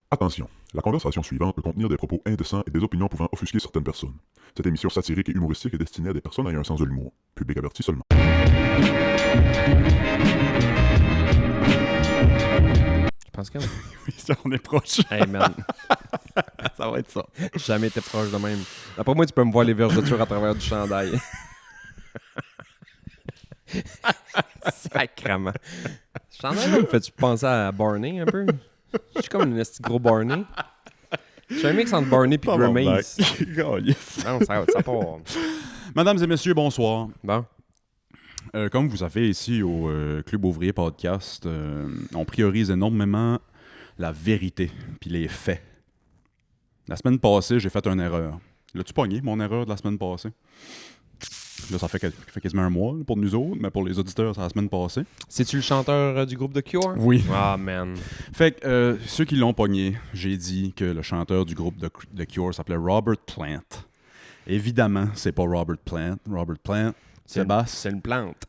Attention, la conversation suivante peut contenir des propos indécents et des opinions pouvant offusquer certaines personnes. Cette émission satirique et humoristique est destinée à des personnes ayant un sens de l'humour. Public averti seulement. Je pense que oui. Oui, ça, on est proche. Hey man, Ça va être ça. j'ai jamais été proche de même. D'après moi, tu peux me voir les vergetures à travers du chandail. Sacrement. Ce chandail-là me fait-tu penser à Barney un peu? Je suis comme un petit gros Barney. Je suis un mix entre Barney et Grimace. Non, ça part. Mesdames et messieurs, bonsoir. Bon. Comme vous savez, ici au Club Ouvrier Podcast, on priorise énormément la vérité puis les faits. La semaine passée, j'ai fait une erreur. L'as-tu pogné, mon erreur de la semaine passée? Là, ça fait quasiment un mois là, pour nous autres, mais pour les auditeurs, c'est la semaine passée. C'est-tu le chanteur du groupe The Cure? Oui. Ah, man. Fait que ceux qui l'ont pogné, j'ai dit que le chanteur du groupe The Cure s'appelait Robert Plant. Évidemment, c'est pas Robert Plant. Robert Plant, C'est une plante.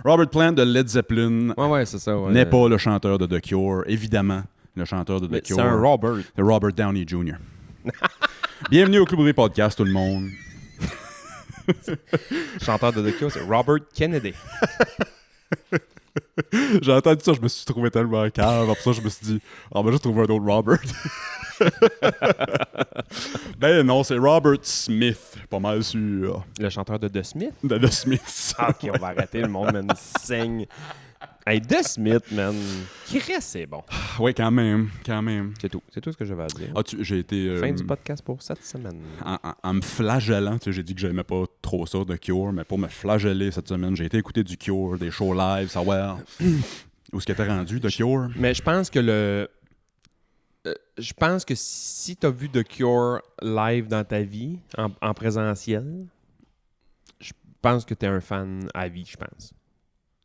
Robert Plant de Led Zeppelin Ouais, c'est ça. Ouais. n'est pas le chanteur de The Cure. Évidemment, le chanteur de The Mais Cure. c'est un Robert. C'est Robert Downey Jr. Bienvenue au Club Ouvrier Podcast, tout le monde. Chanteur de The Cure, c'est Robert Kennedy. J'ai entendu ça, je me suis trouvé tellement calme. Après ça, je me suis dit, on va juste trouver un autre Robert. Ben non, c'est Robert Smith, pas mal sûr. Le chanteur de The Smith? De The Smiths. Ah, ok, on va arrêter, le monde, man, saigne. Hey, The Smith, man, qui reste, c'est bon. Oui, quand même, quand même. C'est tout ce que j'avais à dire. J'ai été... Fin du podcast pour cette semaine. en me flagellant, tu sais, j'ai dit que j'aimais pas trop ça de Cure, mais pour me flageller cette semaine, j'ai été écouter du Cure, des shows live, savoir où est-ce qu'il était rendu, de Cure. Mais je pense que je pense que si t'as vu The Cure live dans ta vie, en présentiel, je pense que t'es un fan à vie, je pense.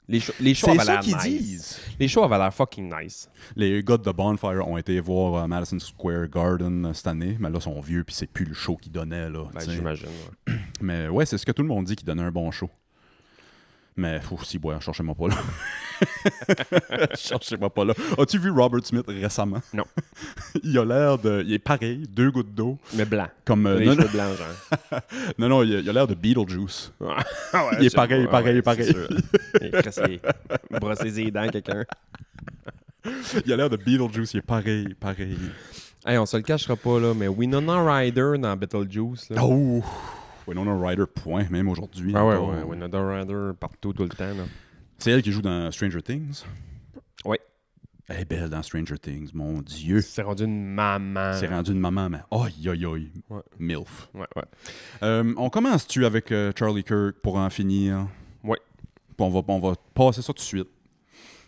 Les shows C'est avaient ça l'air qu'ils nice. disent. Les shows avaient l'air fucking nice. Les gars de The Bonfire ont été voir Madison Square Garden cette année, mais là, ils sont vieux, puis c'est plus le show qu'ils donnaient, là. Ben, tu sais. j'imagine. Ouais. Mais ouais, c'est ce que tout le monde dit, qu'ils donnaient un bon show. Mais, si, ouais, cherchez-moi pas là. Cherchez-moi pas là. As-tu vu Robert Smith récemment? Non. Il a l'air de... Il est pareil, 2 gouttes d'eau. Mais blanc. Comme... Les non, cheveux blancs, genre. non, il a l'air de Beetlejuice. Ah ouais, Il est pareil, pareil. c'est sûr. Il a brossé les dents, quelqu'un. Il a l'air de Beetlejuice, il est pareil. Hey, on se le cachera pas, là, mais Winona Ryder dans Beetlejuice, là. Oh! Winona Ryder, point, même aujourd'hui. Ah ouais, encore. ouais. Winona Ryder partout, tout le temps, là. C'est elle qui joue dans Stranger Things? Ouais. Elle est belle dans Stranger Things, mon Dieu. C'est rendu une maman. C'est rendu une maman, mais aïe. Ouais. MILF. Ouais. On commence-tu avec Charlie Kirk pour en finir? Ouais. Puis on va passer ça tout de suite.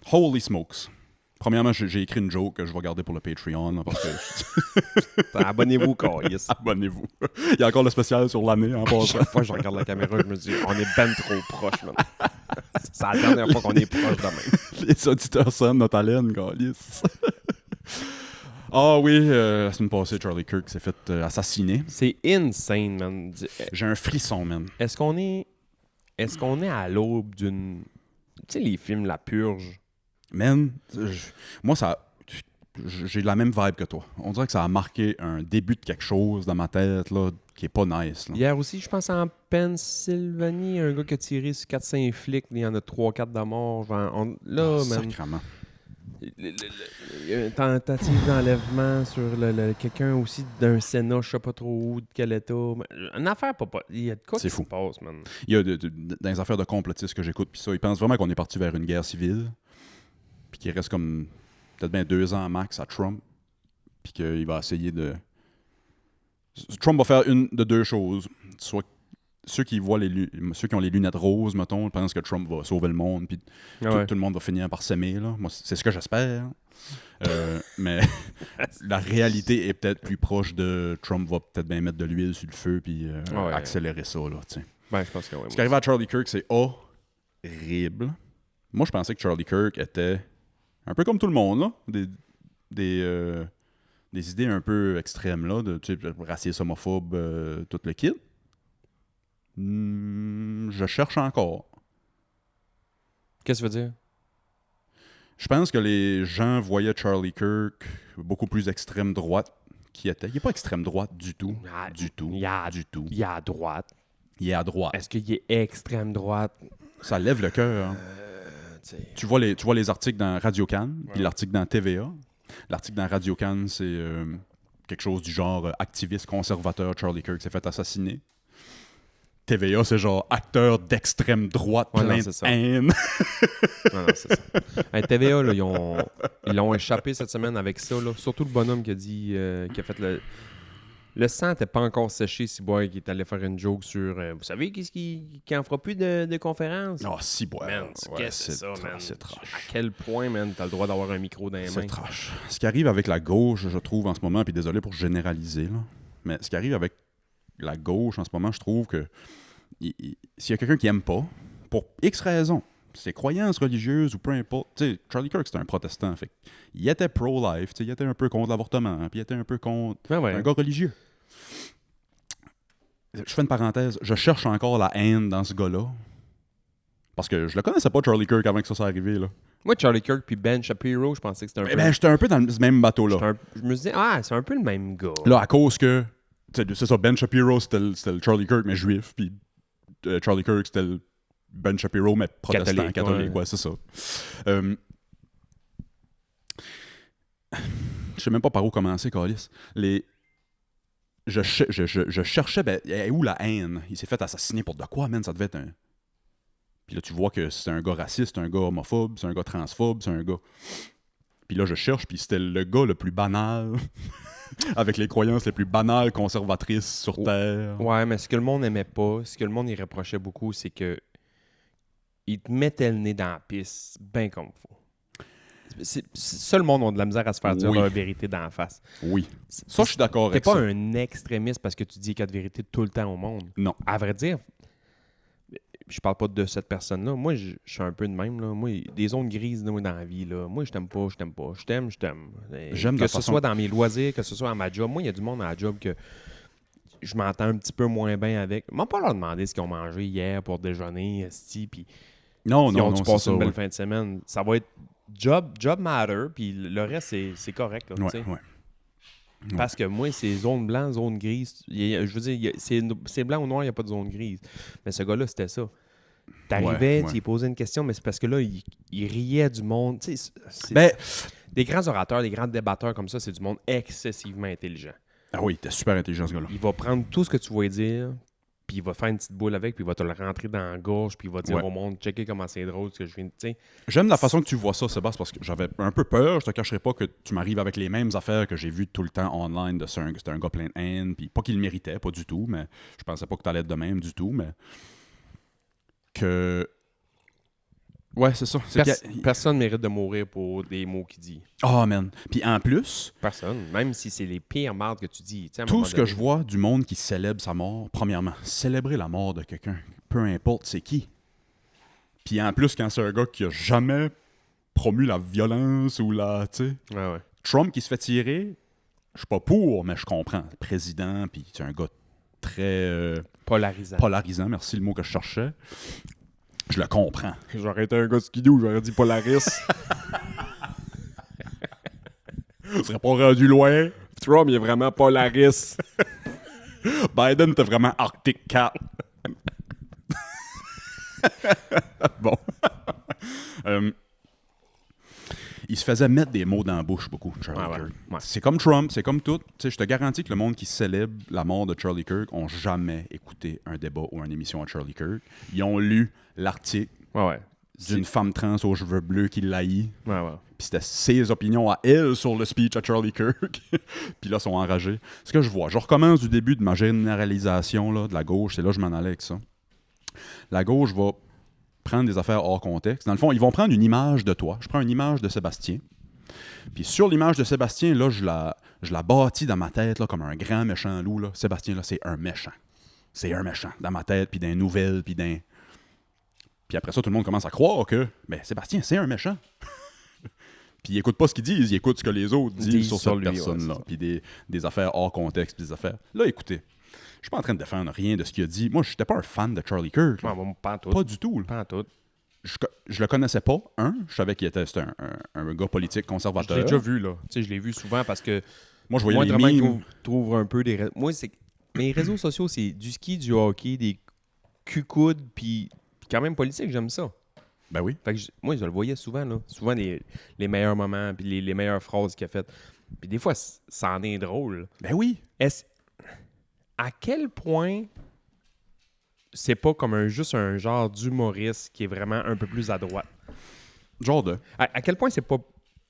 Holy smokes. Premièrement, j'ai écrit une joke que je vais garder pour le Patreon. Là, parce que Abonnez-vous, Carlis. abonnez-vous. Il y a encore le spécial sur l'année en passant. Chaque fois que je regarde la caméra, je me dis, on est ben trop proche, man. C'est la dernière fois qu'on est proche de même. Les auditeurs sonnent notre haleine, Galice. Ah oui, la semaine passée, Charlie Kirk s'est fait assassiner. C'est insane, man. J'ai un frisson, man. Est-ce qu'on est à l'aube d'une... Tu sais, les films La Purge? Man, moi, j'ai la même vibe que toi. On dirait que ça a marqué un début de quelque chose dans ma tête là, qui est pas nice. Là. Hier aussi, je pense en Pennsylvanie, un gars qui a tiré sur 4-5 flics, il y en a 3-4 de morts. Genre, là, man, Sacrement. il y a une tentative d'enlèvement sur quelqu'un aussi d'un Sénat, je sais pas trop où, de quel état. Une affaire pas... Il y a de quoi C'est qui fou. se passe, man. Il y a dans les affaires de complotistes que j'écoute, puis ça, ils pensent vraiment qu'on est parti vers une guerre civile, puis qu'il reste comme peut-être bien 2 ans max à Trump, puis qu'il va essayer de... Trump va faire une de 2 choses. Soit ceux qui ont les lunettes roses, mettons, pensent que Trump va sauver le monde, puis tout le monde va finir par s'aimer. Là. Moi, c'est ce que j'espère. Mais la réalité est peut-être plus proche de Trump va peut-être bien mettre de l'huile sur le feu, puis accélérer ça. Là, t'sais. Ben, je pense que oui. Ce qui arrive à Charlie Kirk, c'est horrible. Moi, je pensais que Charlie Kirk était un peu comme tout le monde, là. Des idées un peu extrêmes, là, de raciste, homophobe, tout le kit. Je cherche encore. Qu'est-ce que tu veux dire? Je pense que les gens voyaient Charlie Kirk beaucoup plus extrême droite qu'il était. Il n'est pas extrême droite du tout. Ah, Du tout. Il y a, Du tout. il y a à droite. Il est à droite. Est-ce qu'il est extrême droite? Ça lève le cœur. Hein. T'sais. Tu vois les articles dans Radio-Can, puis l'article dans TVA. L'article dans Radio-Can, c'est quelque chose du genre activiste conservateur Charlie Kirk s'est fait assassiner. TVA, c'est genre acteur d'extrême droite, Ouais, plein non, de c'est ça. haine. Non, c'est ça. Hey, TVA, là, ils l'ont échappé cette semaine avec ça. Là. Surtout le bonhomme qui a dit, qui a fait le sang n'était pas encore séché, si boy, qui est allé faire une joke sur vous savez qu'est-ce qui en fera plus de conférences? Ah, si, boy. Man, Ouais, qu'est-ce que c'est ça, man? C'est trash. À quel point, man, t'as le droit d'avoir un micro dans les C'est mains? trash. Ce qui arrive avec la gauche, je trouve, en ce moment, puis désolé pour généraliser, là, mais ce qui arrive avec la gauche, en ce moment, je trouve que s'il y a quelqu'un qui aime pas, pour X raisons, ses croyances religieuses ou peu importe, tu sais, Charlie Kirk, c'était un protestant, fait il était pro-life, tu sais, il était un peu contre l'avortement, puis il était un peu contre Ah ouais. un gars religieux. Je fais une parenthèse, je cherche encore la haine dans ce gars-là, parce que je le connaissais pas, Charlie Kirk, avant que ça soit arrivé, là. Moi, Charlie Kirk puis Ben Shapiro, je pensais que c'était un peu... Ben, j'étais un peu dans ce même bateau-là. Je me disais, c'est un peu le même gars. Là, à cause que, c'est ça, Ben Shapiro, c'était le Charlie Kirk, mais juif, puis Charlie Kirk, c'était le Ben Shapiro, mais protestant, catholique, ouais, c'est ça. Je sais même pas par où commencer, Calis. Je cherchais, ben, où la haine? Il s'est fait assassiner pour de quoi, man? Ça devait être un... Puis là, tu vois que c'est un gars raciste, c'est un gars homophobe, c'est un gars transphobe, c'est un gars... Puis là, je cherche, puis c'était le gars le plus banal, avec les croyances les plus banales conservatrices sur Terre. Ouais, mais ce que le monde aimait pas, ce que le monde y reprochait beaucoup, c'est que il te mettait le nez dans la piste, bien comme il faut. Ça, le monde a de la misère à se faire dire Oui. la vérité dans la face. Oui. Ça, je suis d'accord T'es avec pas ça. un extrémiste parce que tu dis quatre vérités tout le temps au monde. Non. À vrai dire, je parle pas de cette personne-là. Moi, je suis un peu de même. Là. Moi, des zones grises là, moi, dans la vie. Là. Moi, je t'aime pas, je t'aime pas. Je t'aime, je t'aime. J'aime que la ce façon- soit dans mes loisirs, que ce soit à ma job. Moi, il y a du monde à la job que je m'entends un petit peu moins bien avec. M'en pas leur demander ce qu'ils ont mangé hier pour déjeuner, esti, puis Non, ils non, ont-tu non, passé c'est ça, une belle ouais. fin de semaine. Ça va être job matter, puis le reste, c'est correct. Là, tu sais. Ouais, ouais. Ouais. Parce que moi, c'est zone blanche, zone grise. Je veux dire, c'est blanc ou noir, il n'y a pas de zone grise. Mais ce gars-là, c'était ça. T'arrivais, Ouais. tu lui posais une question, mais c'est parce que là, il riait du monde. Tu sais, Ben, des grands orateurs, des grands débatteurs comme ça, c'est du monde excessivement intelligent. ah oui, t'es super intelligent, ce gars-là. Il va prendre tout ce que tu vas lui dire, puis il va faire une petite boule avec, puis il va te le rentrer dans la gorge, puis il va dire Ouais. au monde, checker comment c'est drôle ce que je viens de... Tu sais, J'aime la façon que tu vois ça, Sébastien, parce que j'avais un peu peur. Je te cacherai pas que tu m'arrives avec les mêmes affaires que j'ai vues tout le temps online de c'était un gars plein de haine, puis pas qu'il le méritait, pas du tout, mais je pensais pas que t'allais être de même du tout, mais que... Ouais, c'est ça. personne mérite de mourir pour des mots qu'il dit. Oh, man. Puis en plus, Personne. Même si c'est les pires mardes que tu dis. Tu sais, à un tout moment ce que donné. je vois du monde qui célèbre sa mort, premièrement, célébrer la mort de quelqu'un, peu importe c'est qui. Puis en plus, quand c'est un gars qui a jamais promu la violence ou la... Tu sais, Ouais, ouais. Trump qui se fait tirer, je suis pas pour, mais je comprends. Le président, puis c'est un gars très Polarisant. polarisant, merci le mot que je cherchais. Je le comprends. J'aurais été un gars skidoo, j'aurais dit Polaris. Je serais pas rendu loin. Trump, il est vraiment Polaris. Biden était vraiment Arctic Cat. Bon. Il se faisait mettre des mots dans la bouche beaucoup, Charlie Ouais, Kirk. ouais. C'est comme Trump, c'est comme tout. Tu sais, je te garantis que le monde qui célèbre la mort de Charlie Kirk ont jamais écouté un débat ou une émission à Charlie Kirk. Ils ont lu l'article Ouais, ouais. d'une femme trans aux cheveux bleus qui l'haït. Ouais, ouais. Puis c'était ses opinions à elle sur le speech à Charlie Kirk. Puis là, ils sont enragés. Ce que je vois, je recommence du début de ma généralisation là, de la gauche. C'est là que je m'en allais avec ça. La gauche va prendre des affaires hors contexte. Dans le fond, ils vont prendre une image de toi. Je prends une image de Sébastien. Puis sur l'image de Sébastien, là, je la bâtis dans ma tête là, comme un grand méchant loup. Là. Sébastien, là, c'est un méchant. C'est un méchant dans ma tête, puis dans les nouvelles, puis dans... Puis après ça, tout le monde commence à croire que Sébastien, c'est un méchant. Puis ils n'écoutent pas ce qu'ils disent, ils écoutent ce que les autres disent sur cette lui, ouais, personne-là. c'est ça. Puis des affaires hors contexte, puis des affaires... Là, écoutez, je suis pas en train de défendre rien de ce qu'il a dit. Moi, je n'étais pas un fan de Charlie Kirk. là. Ouais, bon, pas en tout. Pas du tout. Là. Pas en tout. je le connaissais pas, je savais c'était un gars politique Je conservateur. l'ai déjà vu, là. Tu sais, je l'ai vu souvent parce que Moi, je voyais moi, les vraiment, mimes. trouve un peu des... Moi, c'est... Mes réseaux sociaux, c'est du ski, du hockey, des cucoudes, puis quand même politique, j'aime ça. Ben oui. Fait que moi, je le voyais souvent, là. Souvent, les meilleurs moments, puis les meilleures phrases qu'il a faites. Puis des fois, ça en est drôle. Ben oui. À quel point c'est pas comme juste un genre d'humoriste qui est vraiment un peu plus à droite? Genre de. À quel point c'est pas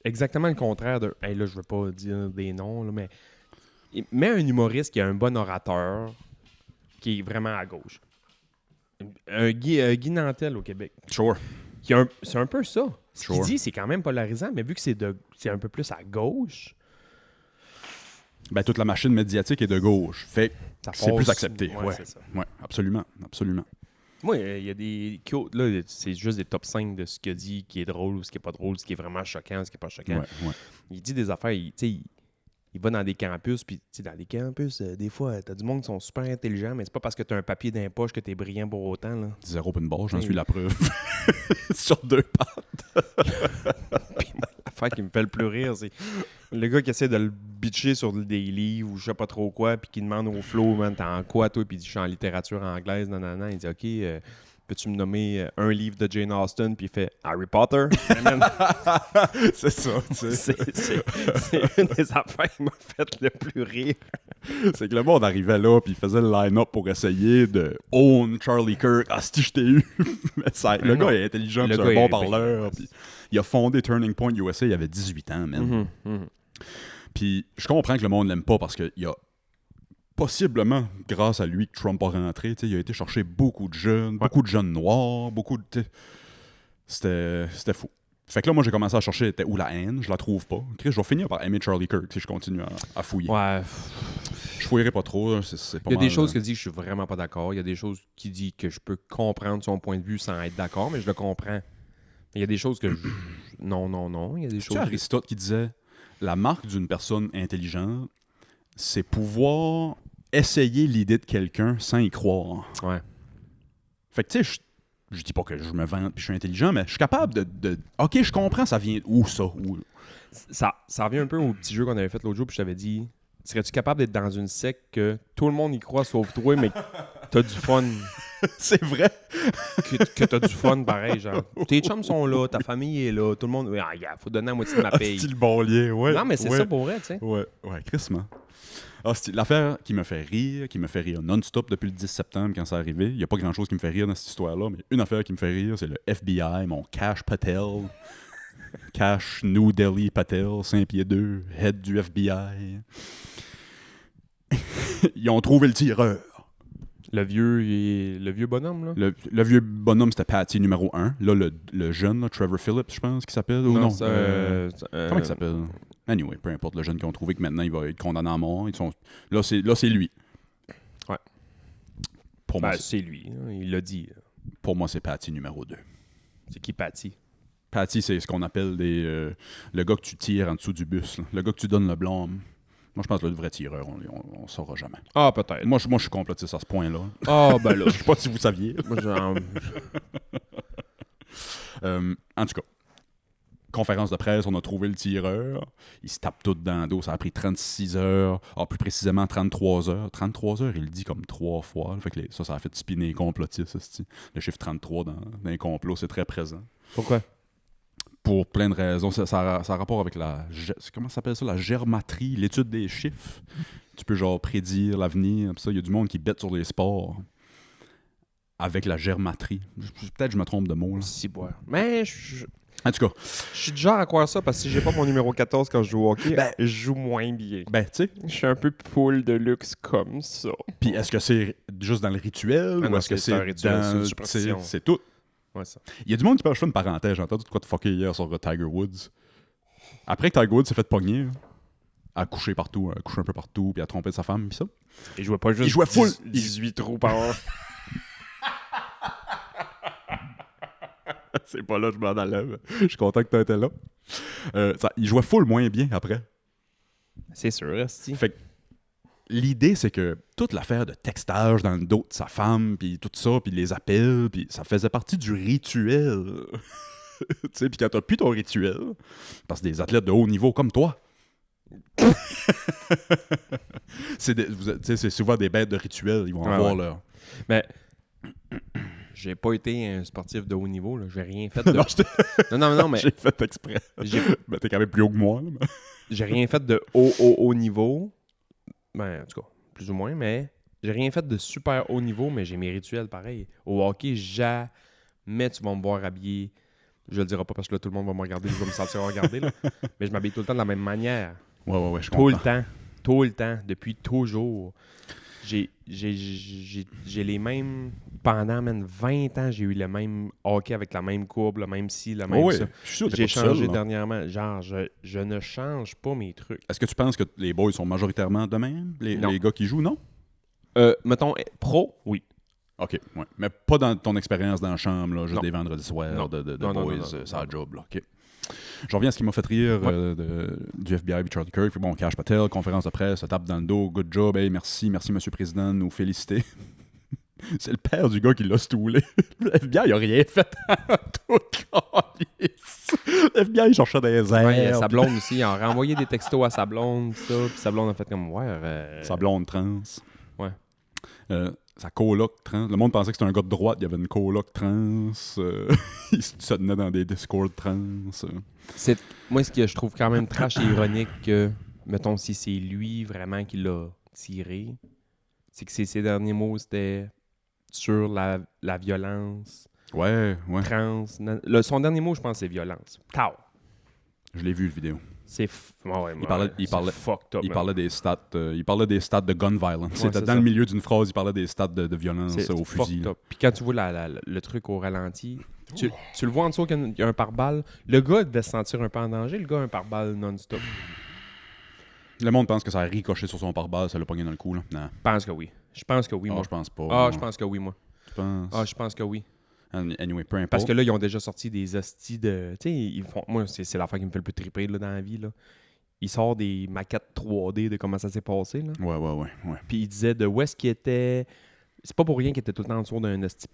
exactement le contraire de... Hey, là, je veux pas dire des noms, là, mais... Mets un humoriste qui est un bon orateur, qui est vraiment à gauche. Un Guy Nantel au Québec. Sure. C'est un peu ça. Ce qu'il Sure. dit, c'est quand même polarisant, mais vu que c'est un peu plus à gauche, Ben, toute la machine médiatique est de gauche. Fait que ça c'est passe- plus accepté. Ouais. c'est ça. Ouais, absolument. Absolument. Moi, il y a des quotes, là, c'est juste des top 5 de ce qu'il a dit qui est drôle ou ce qui est pas drôle, ce qui est vraiment choquant, ce qui est pas choquant. Ouais. Il dit des affaires, tu sais, il va dans des campus, puis tu sais, dans des campus, des fois, t'as du monde qui sont super intelligents, mais c'est pas parce que t'as un papier d'un poche que t'es brillant pour autant, là. 0 open bar, j'en Oui. suis la preuve. Sur 2 pattes. Puis moi, l'affaire qui me fait le plus rire, c'est le gars qui essaie de le bitcher sur des livres ou je sais pas trop quoi, puis qui demande au flow, man, t'es en quoi, toi? Puis il dit, je suis en littérature anglaise, nanana. Il dit, OK, peux-tu me nommer un livre de Jane Austen? Puis il fait, Harry Potter. Mais man, C'est ça. c'est une des affaires qui m'a fait le plus rire. C'est que le monde arrivait là, puis il faisait le line-up pour essayer de own Charlie Kirk. Ah, si je t'ai eu. Mais le non. gars est intelligent, Le puis c'est gars un bon est- parleur. Puis il a fondé Turning Point USA, il avait 18 ans, man. Puis je comprends que le monde l'aime pas parce qu'il y a possiblement, grâce à lui, que Trump a rentré. Tu sais, il a été chercher beaucoup de jeunes, beaucoup de jeunes noirs, beaucoup de. C'était fou. Fait que là, moi, j'ai commencé à chercher était où la haine, je la trouve pas. Chris, je vais finir par aimer Charlie Kirk si je continue à fouiller. Ouais. Je fouillerai pas trop, c'est pas Il y a des mal, choses qu'il dit que je suis vraiment pas d'accord. Il y a des choses qu'il dit que je peux comprendre son point de vue sans être d'accord, mais je le comprends. Il y a des choses que non. Il y a des C'est choses. Aristote qui disait la marque d'une personne intelligente, c'est pouvoir essayer l'idée de quelqu'un sans y croire. Ouais. Fait que tu sais, je dis pas que je me vante puis je suis intelligent, mais je suis capable de OK, je comprends, ça vient où ça? Où... Ça revient un peu au petit jeu qu'on avait fait l'autre jour, puis je t'avais dit, serais-tu capable d'être dans une secte que tout le monde y croit sauf toi, mais que t'as du fun, C'est vrai. que t'as du fun pareil, genre. Tes chums sont là, ta famille est là, tout le monde. Ah, yeah, faut donner la moitié de ma paye. Style bon lien, ouais. Non, mais c'est ouais. ça pour vrai, tu sais. Ouais, crissement. Ah, l'affaire qui me fait rire non-stop depuis le 10 septembre quand c'est arrivé. Il n'y a pas grand-chose qui me fait rire dans cette histoire-là, mais une affaire qui me fait rire, c'est le FBI, mon Cash Patel. Cash New Delhi Patel, 5 pieds 2, head du FBI. Ils ont trouvé le tireur. Le vieux bonhomme, là. Le vieux bonhomme, c'était Patty numéro 1. Là, le jeune, là, Trevor Phillips, je pense, qui s'appelle. Ou non? Comment il s'appelle? Anyway, peu importe, le jeune qu'ils ont trouvé que maintenant il va être condamné à mort. Là, c'est lui. Ouais. Pour moi, C'est lui, hein, il l'a dit. pour moi, c'est Patty numéro 2. C'est qui Patty? Patty, c'est ce qu'on appelle le gars que tu tires en dessous du bus. Là. Le gars que tu donnes le blâme. Moi, je pense que le vrai tireur, on ne saura jamais. Ah, peut-être. Moi, je suis complotiste à ce point-là. Ah, ben là. Je sais pas si vous saviez. Moi, genre, En tout cas, conférence de presse, on a trouvé le tireur. Il se tape tout dans le dos. Ça a pris 36 heures. Ah, plus précisément 33 heures. 33 heures, il le dit comme 3 fois. Fait que ça a fait spinner les complotistes. Le chiffre 33 dans les complots, c'est très présent. pourquoi? Pour plein de raisons. Ça a rapport avec comment ça s'appelle ça? La germatrie, l'étude des chiffres. Tu peux genre prédire l'avenir. Il y a du monde qui bête sur les sports avec la germatrie. Peut-être que je me trompe de mot. Là. Si, ouais. Mais En tout cas, je suis du genre à croire ça parce que si j'ai pas mon numéro 14 quand je joue au hockey, je joue moins bien. tu sais, Je suis un peu poule de luxe comme ça. puis est-ce que c'est juste dans le rituel Ah ou non, est-ce que c'est c'est un rituel, c'est une dans... superstition. C'est tout. Ouais, ça. Il y a du monde qui peut faire une parenthèse. J'ai entendu de quoi de fucker hier sur Tiger Woods. Après que Tiger Woods s'est fait pogner, là, à coucher partout, à coucher un peu partout, puis à tromper sa femme, puis ça. Il jouait pas juste Il jouait full. 18 trous par heure. C'est pas là, je m'en enlève. Je suis content que tu étais là. Il jouait full moins bien après. C'est sûr, esti. Fait que l'idée, c'est que toute l'affaire de textage dans le dos de sa femme, puis tout ça, puis les appels, puis ça faisait partie du rituel. Tu sais, puis quand t'as plus ton rituel, parce que des athlètes de haut niveau comme toi, c'est souvent des bêtes de rituel, ils vont avoir leur... Mais j'ai pas été un sportif de haut niveau, là. J'ai rien fait de... non, mais... J'ai fait exprès. Ben, t'es quand même plus haut que moi. Là, mais... J'ai rien fait de haut niveau. Ben, en tout cas, plus ou moins, mais... J'ai rien fait de super haut niveau, mais j'ai mes rituels pareils. Au hockey, jamais tu vas me voir habillé... Je le dirai pas parce que là, tout le monde va me regarder, je vais me sentir regardé, là. Mais je m'habille tout le temps de la même manière. Ouais, je comprends. Tout le temps, depuis toujours. J'ai les mêmes... Pendant même 20 ans, j'ai eu le même hockey avec la même courbe, le même ci, le même ça. Je suis sûr que J'ai t'es pas changé seul, là. dernièrement. Genre, je ne change pas mes trucs. Est-ce que tu penses que les boys sont majoritairement de même? Non. Les gars qui jouent, non? Mettons, pro, oui. OK, ouais. Mais pas dans ton expérience dans la chambre, là, juste Non. des vendredis soirs Non. de Non, boys, non, ça job, là. OK. Je reviens à ce qui m'a fait rire du FBI et Charlie Kirk. Bon, Cash Patel, conférence de presse, se tape dans le dos, good job, hey, merci, Monsieur le Président, de nous féliciter. C'est le père du gars qui l'a stoulé. Le FBI, il a rien fait à tout calice. Le FBI, il cherchait des airs. Ouais, sa blonde aussi, il a renvoyé des textos à sa blonde, ça, puis sa blonde a fait comme, Sa blonde trans. Ouais. Sa coloc trans. Le monde pensait que c'était un gars de droite, il y avait une coloc trans. Il se tenait dans des Discord trans. Moi, ce que je trouve quand même trash et ironique, que, mettons, si c'est lui vraiment qui l'a tiré, c'est que ses derniers mots, c'était sur la violence Ouais. trans. Son dernier mot, je pense, c'est violence. Tao. Je l'ai vu, la vidéo. C'est Il fucked up. Il parlait des stats, de gun violence. Ouais, C'était c'est dans ça. le milieu d'une phrase, il parlait des stats de violence C'est au fusil. fucked up. Puis quand tu vois le truc au ralenti, tu le vois en dessous qu'il y a un pare-balles. Le gars devait se sentir un peu en danger. Le gars a un pare-balles non-stop. Le monde pense que ça a ricoché sur son pare-balles, ça l'a pogné dans le cou. Là. Non. Je pense que oui. Je pense que oui, moi. Je pense pas. Ah, je pense que oui, moi. Tu penses? Ah, je pense que oui. Anyway, peu importe. Parce que là, ils ont déjà sorti des hosties de... Tu sais, ils font... Moi, c'est l'affaire qui me fait le plus triper là, dans la vie, là. Ils sortent des maquettes 3D de comment ça s'est passé, là. Ouais. Puis ils disaient de où est-ce qu'il était... C'est pas pour rien qu'il était tout le temps en dessous d'un hostie...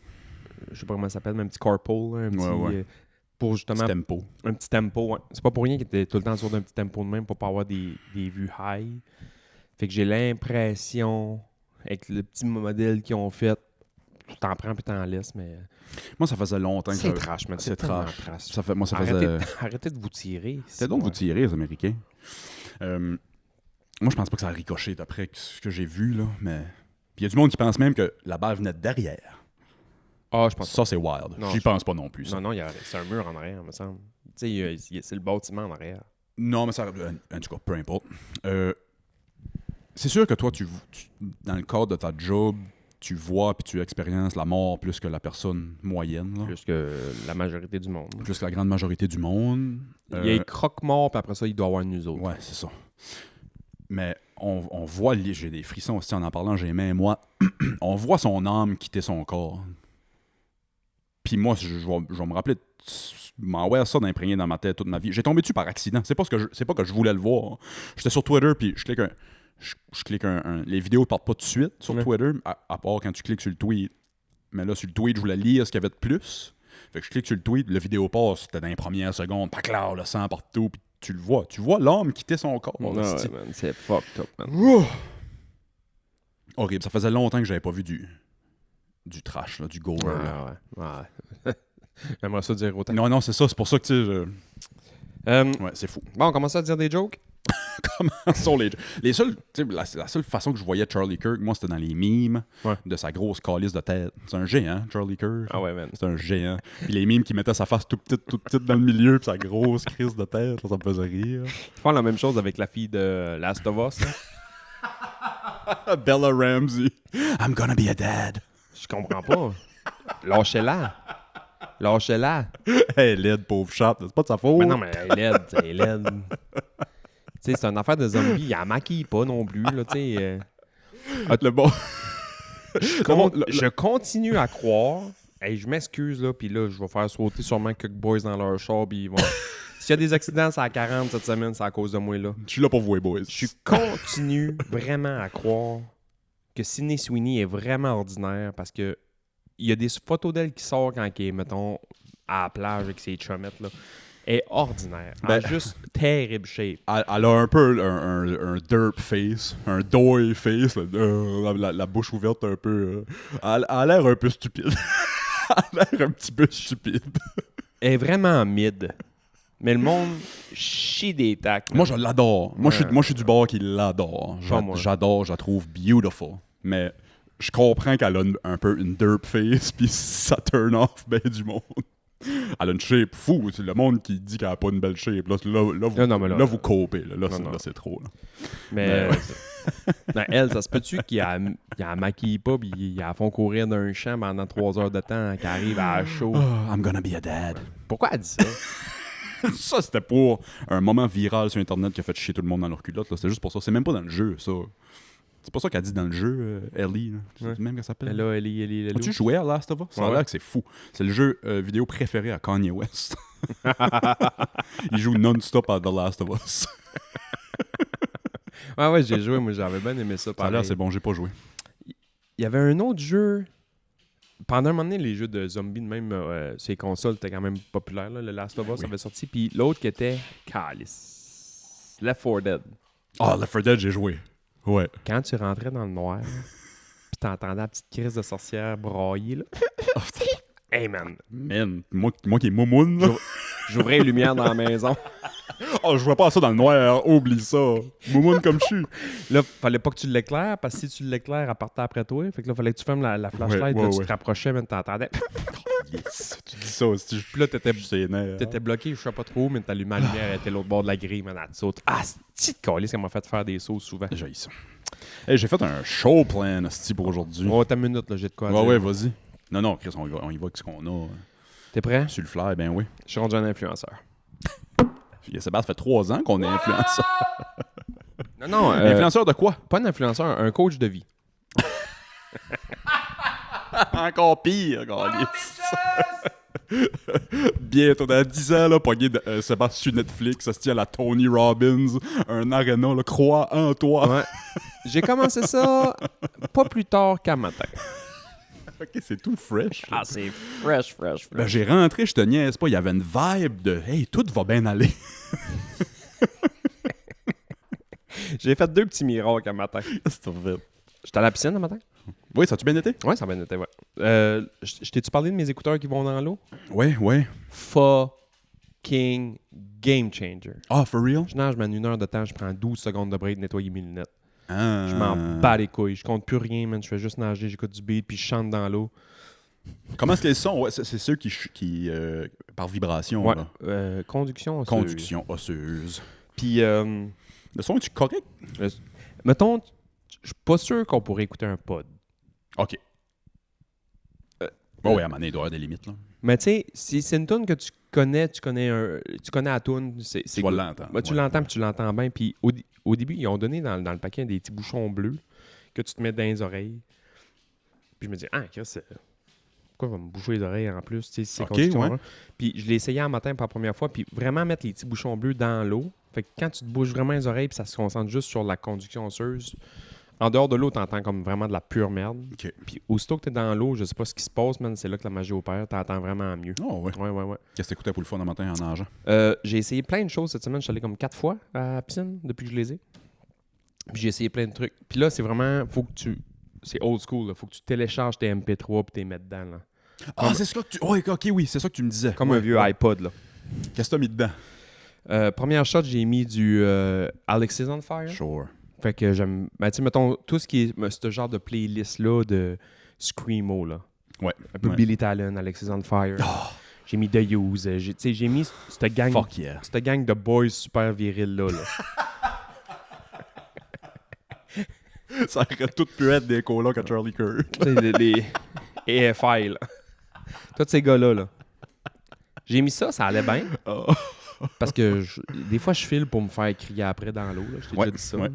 Je sais pas comment ça s'appelle, mais un petit carpool, là, un petit... Ouais. pour justement... Tempo. Un petit tempo, ouais. C'est pas pour rien qu'il était tout le temps en dessous d'un petit tempo de même pour pas avoir des vues high. Fait que j'ai l'impression, avec le petit modèle qu'ils ont fait, t'en prends puis t'en laisses, mais... Moi, ça faisait longtemps que C'est trash, man. C'est tellement trash. Ça faisait... Arrêtez de vous tirer. C'était donc de vous tirer, les Américains. Moi, je pense pas que ça a ricoché d'après ce que j'ai vu, là, mais... Puis il y a du monde qui pense même que la balle venait de derrière. Ah, je pense Ça, c'est wild. Non, J'y pense pas non plus, ça. Non, c'est un mur en arrière, me semble. Tu sais, c'est le bâtiment en arrière. Non, mais ça... En tout cas, peu importe. C'est sûr que toi, dans le cadre de ta job, tu vois puis tu expériences la mort plus que la personne moyenne. Là. Plus que la majorité du monde. Plus que la grande majorité du monde. Il y a les croque-morts, puis après ça, il doit avoir nous autres. Ouais, c'est ça. Mais on voit, j'ai des frissons aussi en parlant, j'ai même moi, on voit son âme quitter son corps. Puis moi, je vais me rappeler, m'envoyer ça d'imprégner dans ma tête toute ma vie. J'ai tombé dessus par accident. C'est pas que je voulais le voir. J'étais sur Twitter, puis je clique les vidéos ne partent pas tout de suite sur Twitter, à part quand tu cliques sur le tweet. Mais là, sur le tweet, je voulais lire ce qu'il y avait de plus. Fait que je clique sur le tweet, la vidéo passe, c'était dans les premières secondes, pas clair, le sang partout, puis tu le vois. Tu vois l'homme quitter son corps. Man, c'est fucked up, man. Horrible. Ça faisait longtemps que j'avais pas vu du trash, là, du gore. Ouais. J'aimerais ça dire autant. Non, c'est ça. C'est pour ça que, tu sais, ouais, c'est fou. Bon, on commence à dire des jokes. Comment sont les seuls, tu sais, la seule façon que je voyais Charlie Kirk, moi, c'était dans les mimes de sa grosse calice de tête. C'est un géant, Charlie Kirk. Ah ouais, man. C'est un géant. Puis les mimes qui mettaient sa face toute petite dans le milieu, puis sa grosse crise de tête, ça me faisait rire. Ils font la même chose avec la fille de Last of Us. Bella Ramsey. I'm gonna be a dad. Je comprends pas. Lâchez-la. Hey, laide, pauvre chat, c'est pas de sa faute. Mais non, mais elle est laide. Tu sais, c'est une affaire de zombie. Il la maquille pas non plus, là, tu sais. Le bon. Je continue à croire. Hey, je m'excuse, là, puis là, je vais faire sauter sûrement quelques boys dans leur char, puis ils vont... S'il y a des accidents, c'est à 40 cette semaine, c'est à cause de moi, là. Je suis là pour vous, les boys. Je continue vraiment à croire que Sydney Sweeney est vraiment ordinaire parce que il y a des photos d'elle qui sortent quand elle est, mettons, à la plage avec ses chummettes, là. Elle est ordinaire. Elle a juste terrible shape. Elle a un peu un derp face, un doy face, la bouche ouverte un peu. Elle a l'air un peu stupide. Elle a l'air un petit peu stupide. Elle est vraiment mid. Mais le monde chie des tacs. Moi, je l'adore. Moi, je suis du bord qui l'adore. Pas moi. J'adore, je la trouve beautiful. Mais je comprends qu'elle a un peu une derp face, puis ça turn off ben du monde. Elle a une shape fou. C'est le monde qui dit qu'elle a pas une belle shape. Là, vous copez. Là, c'est trop. Là. Mais non, elle, ça se peut-tu qu'il la maquille pas puis ils la font courir d'un champ pendant 3 heures de temps qu'elle arrive à chaud. I'm gonna be a dad. Pourquoi elle dit ça? Ça, c'était pour un moment viral sur Internet qui a fait chier tout le monde dans leur culotte. Là. C'était juste pour ça. C'est même pas dans le jeu, ça. C'est pas ça qu'elle dit dans le jeu, Ellie. C'est même qu'elle s'appelle. Ellie. As-tu joué à Last of Us? Ça a l'air que c'est fou. C'est le jeu vidéo préféré à Kanye West. Il joue non-stop à The Last of Us. Ouais, j'ai joué. Moi, j'avais bien aimé ça. Ça a l'air, c'est bon, j'ai pas joué. Il y avait un autre jeu. Pendant un moment donné, les jeux de zombies, même ces consoles, étaient quand même populaires. Là. Le Last of Us avait sorti. Puis l'autre qui était Calice. Left 4 Dead. Ah, Left 4 Dead, j'ai joué. Ouais. Quand tu rentrais dans le noir, puis t'entendais la petite crise de sorcière brailler, là. Hey, man. Man, moi qui est moumoune, là. J'ouvrais les lumières dans la maison. Oh, je vois pas ça dans le noir. Oublie ça. Moumoune comme je suis. Là, fallait pas que tu l'éclaires, parce que si tu l'éclaires, elle partait après toi. Fait que là, fallait que tu fermes la flashlight. Ouais, là, tu te rapprochais, mais t'entendais. Yes. Tu dis ça aussi. Puis là, t'étais T'étais bloqué, je sais pas trop, mais t'allumais la lumière, elle était l'autre bord de la grille, man, elle saute. Ah, c'est de calice, ça m'a fait faire des sauts souvent. J'ai ça. Hey, j'ai fait un show plan pour aujourd'hui. Oh, t'as une minute, là, j'ai de quoi dire. Ouais, vas-y. Non, Chris, on y va avec ce qu'on a. T'es prêt? Sur le fly, ben oui. Je suis rendu un influenceur. Sébastien, ça fait 3 ans qu'on est influenceur. Non, influenceur de quoi? pas un influenceur, un coach de vie. Encore pire, bientôt dans 10 ans, là, pogné de Sébastien sur Netflix, ça se tient à la Tony Robbins, un aréna, là, crois en toi. Ouais. J'ai commencé ça pas plus tard qu'à matin. Ok, c'est tout fresh. Ah, c'est fresh. Ben, j'ai rentré, je te niaise pas, il y avait une vibe de « Hey, tout va bien aller ». J'ai fait 2 petits miracles à matin. C'est vrai. J'étais à la piscine le matin? Oui, ça a-tu bien été? Ouais, ça a bien été, ouais. Je t'ai-tu parlé de mes écouteurs qui vont dans l'eau? Ouais. Fucking game changer. Ah, for real? Je nage, man, 1 heure de temps, je prends 12 secondes de break de nettoyer mes lunettes. Ah. Je m'en bats les couilles. Je compte plus rien, man. Je fais juste nager, j'écoute du beat, puis je chante dans l'eau. Comment est-ce qu'ils sont? Ouais, c'est ceux qui par vibration. Ouais. Là. Conduction osseuse. Conduction osseuse. Puis, Le son, est-tu correct? mettons, je suis pas sûr qu'on pourrait écouter un pod. OK. Bon, oui, à un moment donné, il doit y avoir des limites. Là. Mais tu sais, si c'est une tune que tu connais la tune, c'est Tu vas l'entendre. Tu l'entends, puis tu l'entends bien. Puis au début, ils ont donné dans le paquet des petits bouchons bleus que tu te mets dans les oreilles. Puis je me dis, pourquoi il va me boucher les oreilles en plus? Tu sais, c'est conducteur. Puis je l'ai essayé un matin pour la première fois, puis vraiment mettre les petits bouchons bleus dans l'eau. Fait que quand tu te bouges vraiment les oreilles, puis ça se concentre juste sur la conduction osseuse, en dehors de l'eau, t'entends comme vraiment de la pure merde. OK. Puis aussitôt que t'es dans l'eau, je sais pas ce qui se passe, man, c'est là que la magie opère. T'entends vraiment mieux. Oh, ouais. Ouais. Qu'est-ce que t'écoutais pour le fun le matin en nageant? J'ai essayé plein de choses cette semaine. Je suis allé comme 4 fois à la piscine depuis que je les ai. Puis j'ai essayé plein de trucs. Puis là, c'est vraiment... C'est old school. Là. Faut que tu télécharges tes MP3 puis t'es mets dedans. Là. C'est ça que tu... Oh, OK, oui, c'est ça que tu me disais. Comme un vieux iPod. Là. Qu'est-ce que t'as mis dedans? Première shot, j'ai mis du Alexis on Fire. Sure. Fait que j'aime... Ben, tu sais, mettons, tout ce qui est ce genre de playlist-là de Screamo, là. Ouais. Un peu Billy Talon, Alexis on Fire. Oh. J'ai mis The Use. J'ai mis cette gang... Fuck yeah. Cette gang de boys super virils-là. Là. Ça aurait tout pu être des colocs à Charlie Kirk. Tu sais, les AFI, là. Tous ces gars-là, là. J'ai mis ça allait bien. Oh. Parce que des fois, je file pour me faire crier après dans l'eau. Là. Je t'ai déjà dit ça. Ouais.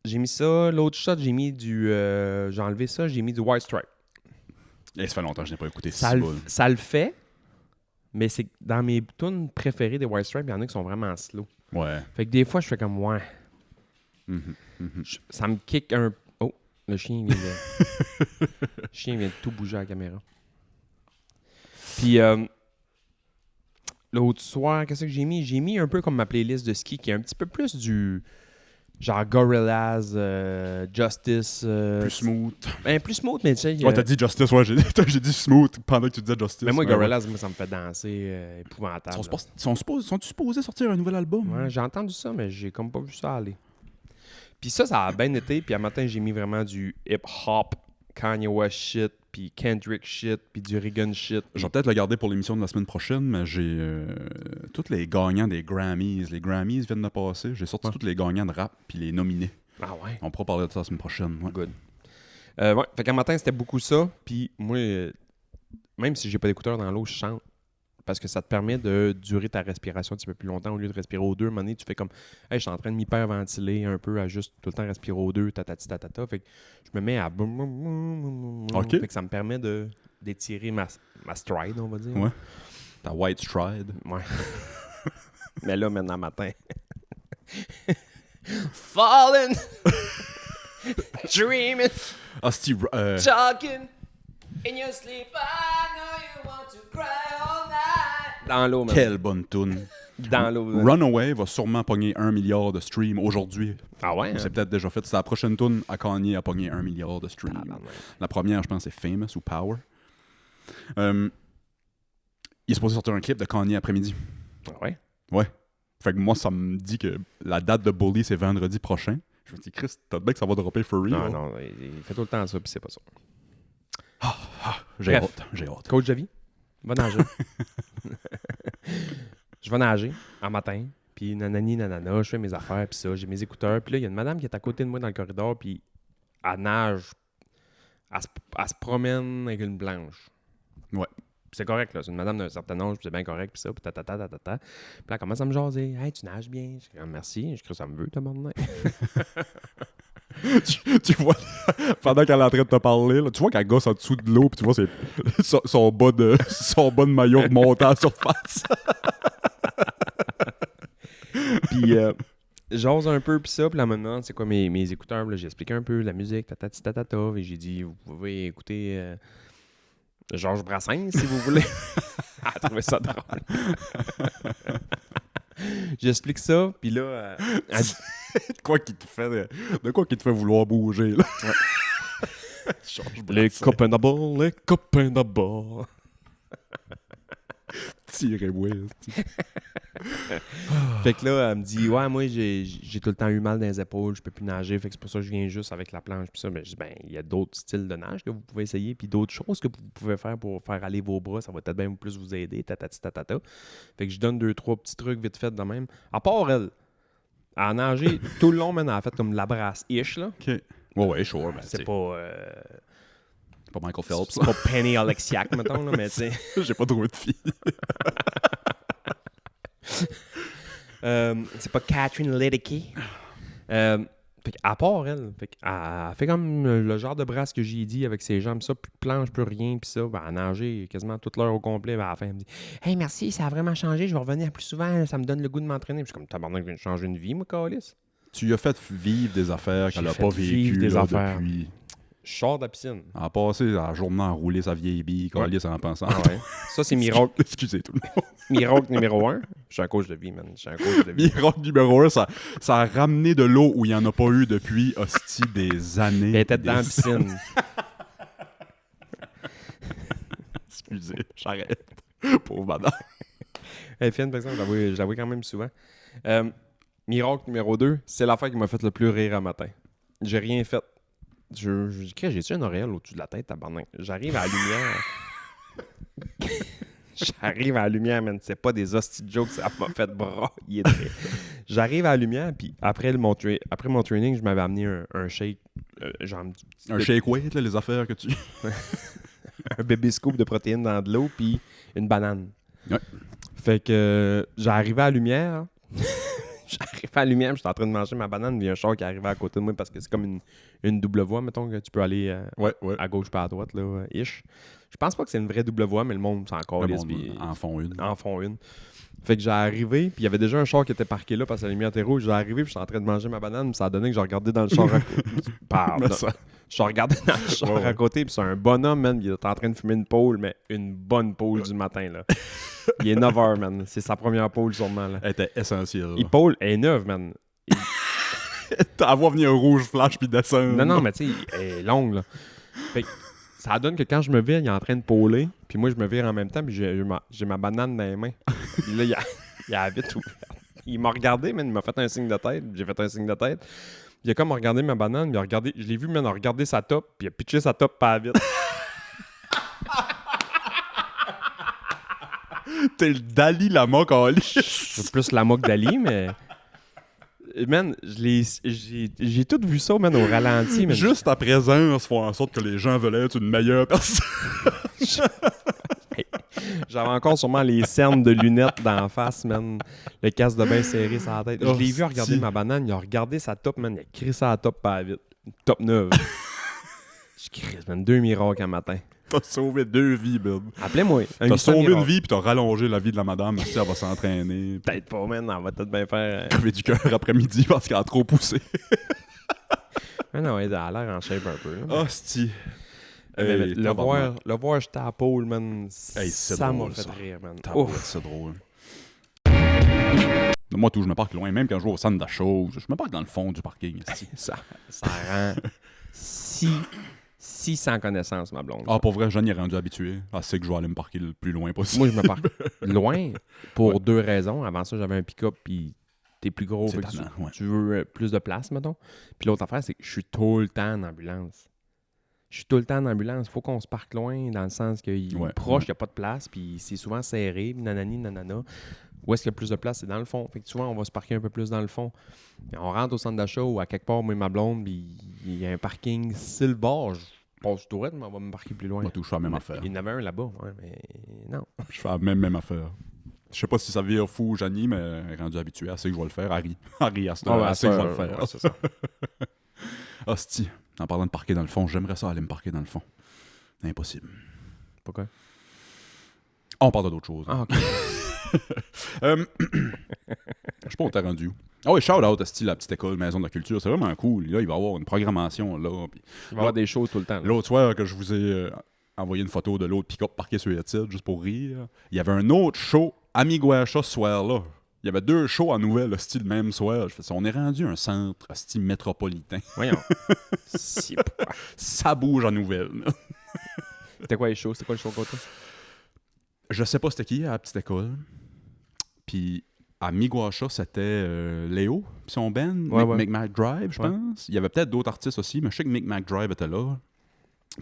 J'ai mis ça. L'autre shot, j'ai mis du... j'ai enlevé ça, j'ai mis du White Stripe. Et ça fait longtemps que je n'ai pas écouté Ça le fait, mais c'est que dans mes tunes préférées des White Stripes, il y en a qui sont vraiment slow. Ouais. Fait que des fois, je fais comme, ouais, Mhm, mhm. ça me kick un... Oh, le chien vient de... le chien vient de tout bouger à la caméra. Puis, l'autre soir, qu'est-ce que j'ai mis? J'ai mis un peu comme ma playlist de ski, qui est un petit peu plus du... Genre Gorillaz, Justice... Plus smooth. Ben, plus smooth, mais tu sais... Ouais, t'as dit Justice, ouais, j'ai dit smooth pendant que tu disais Justice. mais moi, ouais, Gorillaz, moi, ça me fait danser épouvantable. Sont-tu supposés sortir un nouvel album? Ouais, j'ai entendu ça, mais j'ai comme pas vu ça aller. Puis ça a bien été. Puis à matin, j'ai mis vraiment du hip-hop, Kanye West shit, puis Kendrick shit, puis du Reagan shit. Je vais peut-être le garder pour l'émission de la semaine prochaine, mais j'ai tous les gagnants des Grammys. Les Grammys viennent de passer. J'ai sorti tous les gagnants de rap puis les nominés. Ah ouais? On pourra parler de ça la semaine prochaine. Ouais. Good. Ouais, fait qu'à matin, c'était beaucoup ça. Puis moi, même si j'ai pas d'écouteurs dans l'eau, je chante. Parce que ça te permet de durer ta respiration un petit peu plus longtemps. Au lieu de respirer aux deux, à un moment donné, tu fais comme hey, je suis en train de m'hyperventiler un peu à juste tout le temps respirer aux deux, tatati tatata. Fait que je me mets à OK. Fait que ça me permet d'étirer ma stride, on va dire. Ouais. Ta White Stride. Ouais. Mais là, maintenant, matin. Falling, dreaming, Ah, Steve. talking, in your sleep, I know you want to cry all night. Dans l'eau, man. Quelle bonne tune. Dans l'eau. man. Runaway va sûrement pogner 1 milliard de streams aujourd'hui. Ah ouais? C'est peut-être déjà fait. C'est la prochaine tune à Kanye à pogner 1 milliard de streams. La première, je pense, c'est Famous ou Power. Il est supposé sortir un clip de Kanye après-midi. Ah ouais? Ouais. Fait que moi, ça me dit que la date de Bully, c'est vendredi prochain. Je me dis, Chris, t'as bien que ça va dropper for real. Non, il fait tout le temps ça, puis c'est pas ça. J'ai Bref. hâte. Coach de vie, va nager. Je vais nager en matin, puis nanani nanana, je fais mes affaires, puis ça, j'ai mes écouteurs. Puis là, il y a une madame qui est à côté de moi dans le corridor, puis elle nage, elle se promène avec une planche. Ouais. Puis c'est correct, là. C'est une madame d'un certain âge, puis c'est bien correct, puis ça, puis tatata. Puis là, elle commence à me jaser. Hey, tu nages bien. Je dis, merci. Je crois que ça me veut, tabarnak. tu vois, pendant qu'elle est en train de te parler, là, tu vois qu'elle gosse en dessous de l'eau, puis tu vois son bas de maillot remontant à la surface. Puis j'ose un peu, puis ça, puis là, maintenant, c'est quoi mes écouteurs, là, j'ai expliqué un peu la musique, tatata, et j'ai dit, vous pouvez écouter Georges Brassens, si vous voulez. Elle a trouvé ça drôle. J'explique ça, puis là, elle dit, de quoi qui te fait vouloir bouger, là. les copains d'abord, les copains d'abord. Tirez-moi. Fait que là, elle me dit, ouais, moi, j'ai tout le temps eu mal dans les épaules, je peux plus nager, fait que c'est pour ça que je viens juste avec la planche, puis ça. Mais je dis, ben, il y a d'autres styles de nage que vous pouvez essayer, puis d'autres choses que vous pouvez faire pour faire aller vos bras, ça va peut-être bien plus vous aider, tatati tatata. Fait que je donne 2-3 petits trucs vite fait de même. À part elle a nagé tout le long, maintenant, elle a fait comme de la brasse-ish, là. OK. Ouais, sure. Ben, C'est pas... pas Michael Phelps. c'est pas Penny Oleksiak, mettons, là, mais tu sais... J'ai pas trouvé de fille. c'est pas Catherine Ledecky. Fait à part elle, elle fait comme le genre de brasse que j'ai dit avec ses jambes, ça, plus de planche, plus rien, puis ça, ben, à nager quasiment toute l'heure au complet. Ben, à la fin, elle me dit hey, merci, ça a vraiment changé, je vais revenir plus souvent, ça me donne le goût de m'entraîner. Puis je suis comme tabarnak, je viens de changer une vie, moi, Calis. Tu lui as fait vivre des affaires qu'elle n'a fait pas vivre vécues des là, affaires. depuis. Je sors de la piscine. Elle a passé la journée à rouler sa vieille bille, Calis, en pensant. Ah ouais. Ça, c'est miracle. Excusez tout le monde. Miracle numéro 1. Je suis un coach de vie, man. Je suis un coach de vie. Miracle numéro 1, ça a ramené de l'eau où il n'y en a pas eu depuis, hostie, des années. Elle était dans la piscine. Excusez, j'arrête. Pauvre madame. Elle est fine, par exemple, je la vois quand même souvent. Miracle numéro 2, c'est l'affaire qui m'a fait le plus rire un matin. J'ai rien fait. J'ai-tu un oreille au-dessus de la tête, tabarnak? J'arrive à la lumière. Man. C'est pas des hosties de jokes, ça m'a fait brailler. J'arrive à la lumière, puis après mon training, je m'avais amené un shake. Un shake weight, là, les affaires que tu... un baby scoop de protéines dans de l'eau, puis une banane. Ouais. Fait que j'arrivais à la lumière, J'arrive à la lumière, j'étais en train de manger ma banane, il y a un char qui arrivait à côté de moi parce que c'est comme une double voie, mettons, que tu peux aller Ouais. à gauche pas à droite, là, ish. Je pense pas que c'est une vraie double voie, mais le monde s'en Le calisse, monde puis en font une. en font une. Fait que j'ai arrivé, puis il y avait déjà un char qui était parqué là parce que la lumière était rouge. J'ai arrivé, puis j'étais en train de manger ma banane, puis ça a donné que j'ai regardé dans le char à côté. Pardon. Je regardais dans le char à côté, puis c'est un bonhomme, man, il est en train de fumer une pole, mais une bonne pole du matin, là. Il est 9h, man. C'est sa première pole, sûrement, là. Elle était essentielle. Il pole, elle est neuve, man. T'as voir venir un rouge flash puis descendre. Non, mais tu sais, elle est longue, là. Fait que ça donne que quand je me vire, il est en train de poler, puis moi, je me vire en même temps, puis j'ai ma banane dans les mains. Puis là, il a la vitre ouverte. Il m'a regardé, man, il m'a fait un signe de tête, j'ai fait un signe de tête. Il a comme regardé ma banane, il a regardé, je l'ai vu, man, regarder sa top, puis il a pitché sa top par la vitre. T'es le Dali Lama calice. C'est plus la moque d'Ali, mais... Man, j'ai tout vu ça, man, au ralenti. Man. Juste ta présence fait en sorte que les gens veulent être une meilleure personne. J'avais encore sûrement les cernes de lunettes d'en face, man. Le casque de bain serré sur la tête. Je l'ai vu regarder ma banane, il a regardé sa top, man. Il a crié sa top par vite. Une top neuve. Je crie, man, 2 miracles un matin. T'as sauvé 2 vies, Ben. Appelez-moi. T'as sauvé une vie puis t'as rallongé la vie de la madame. Si elle va s'entraîner. Peut-être pas, man. On va peut-être bien faire... Crever du cœur après-midi parce qu'elle a trop poussé. Mais non, elle a l'air en shape un peu. Hostie. Mais le voir jeter à la pole, man, c'est ça m'a drôle, fait ça. rire, man. Ouf, c'est drôle. Moi, tout, je me parque loin. Même quand je vais au centre d'achat, je me parque dans le fond du parking. esti. Ça rend si sans connaissance, ma blonde. Ah, pour vrai, Jeanne est rendu habitué. Elle sait que je vais aller me parquer le plus loin possible. Moi, je me parque loin pour 2 raisons. Avant ça, j'avais un pick-up, puis t'es plus gros, C'est fait que tannant, ouais. tu veux plus de place, mettons. Puis l'autre affaire, c'est que je suis tout le temps en ambulance. Je suis tout le temps en ambulance. Faut qu'on se parque loin, dans le sens qu'il est proche, il n'y a pas de place, puis c'est souvent serré, puis nanani, nanana. Où est-ce qu'il y a plus de place? C'est dans le fond. Fait que souvent, on va se parquer un peu plus dans le fond. Et on rentre au centre d'achat ou à quelque part, moi et ma blonde, puis il y a un parking sur le bord. Je passe tout droit, mais on va me parquer plus loin. Moi, tout, je fais la même affaire. Il y en avait un là-bas, ouais, mais non. Je fais la même affaire. Je sais pas si ça vire fou, Janie, mais elle est rendue habituée. Elle sait que je vais le faire. Harry, à cette heure, elle sait que je vais le faire. Ouais, c'est ça. Hostie. En parlant de parquer dans le fond, j'aimerais ça aller me parquer dans le fond. Impossible. Pourquoi? On parle d'autre chose. Ah, OK. Je sais pas où t'es rendu. Ah oui, shout-out à la petite école Maison de la Culture. C'est vraiment cool. Là, il va y avoir une programmation là. Puis Il va y avoir des choses tout le temps. là. l'autre soir que je vous ai envoyé une photo de l'autre pick-up parqué sur les titres, juste pour rire, il y avait un autre show Amiguacha ce soir-là. Il y avait 2 shows en nouvelle, style même soir. Je fais ça, on est rendu un centre style métropolitain. Voyons. Si, pourquoi? Ça bouge en nouvelle. C'était quoi les shows? C'était quoi le show côté? Je sais pas c'était qui à la petite école. Puis à Miguacha, c'était Léo, puis son band, Mick McDrive, je pense. Il y avait peut-être d'autres artistes aussi, mais je sais que Mick McDrive était là.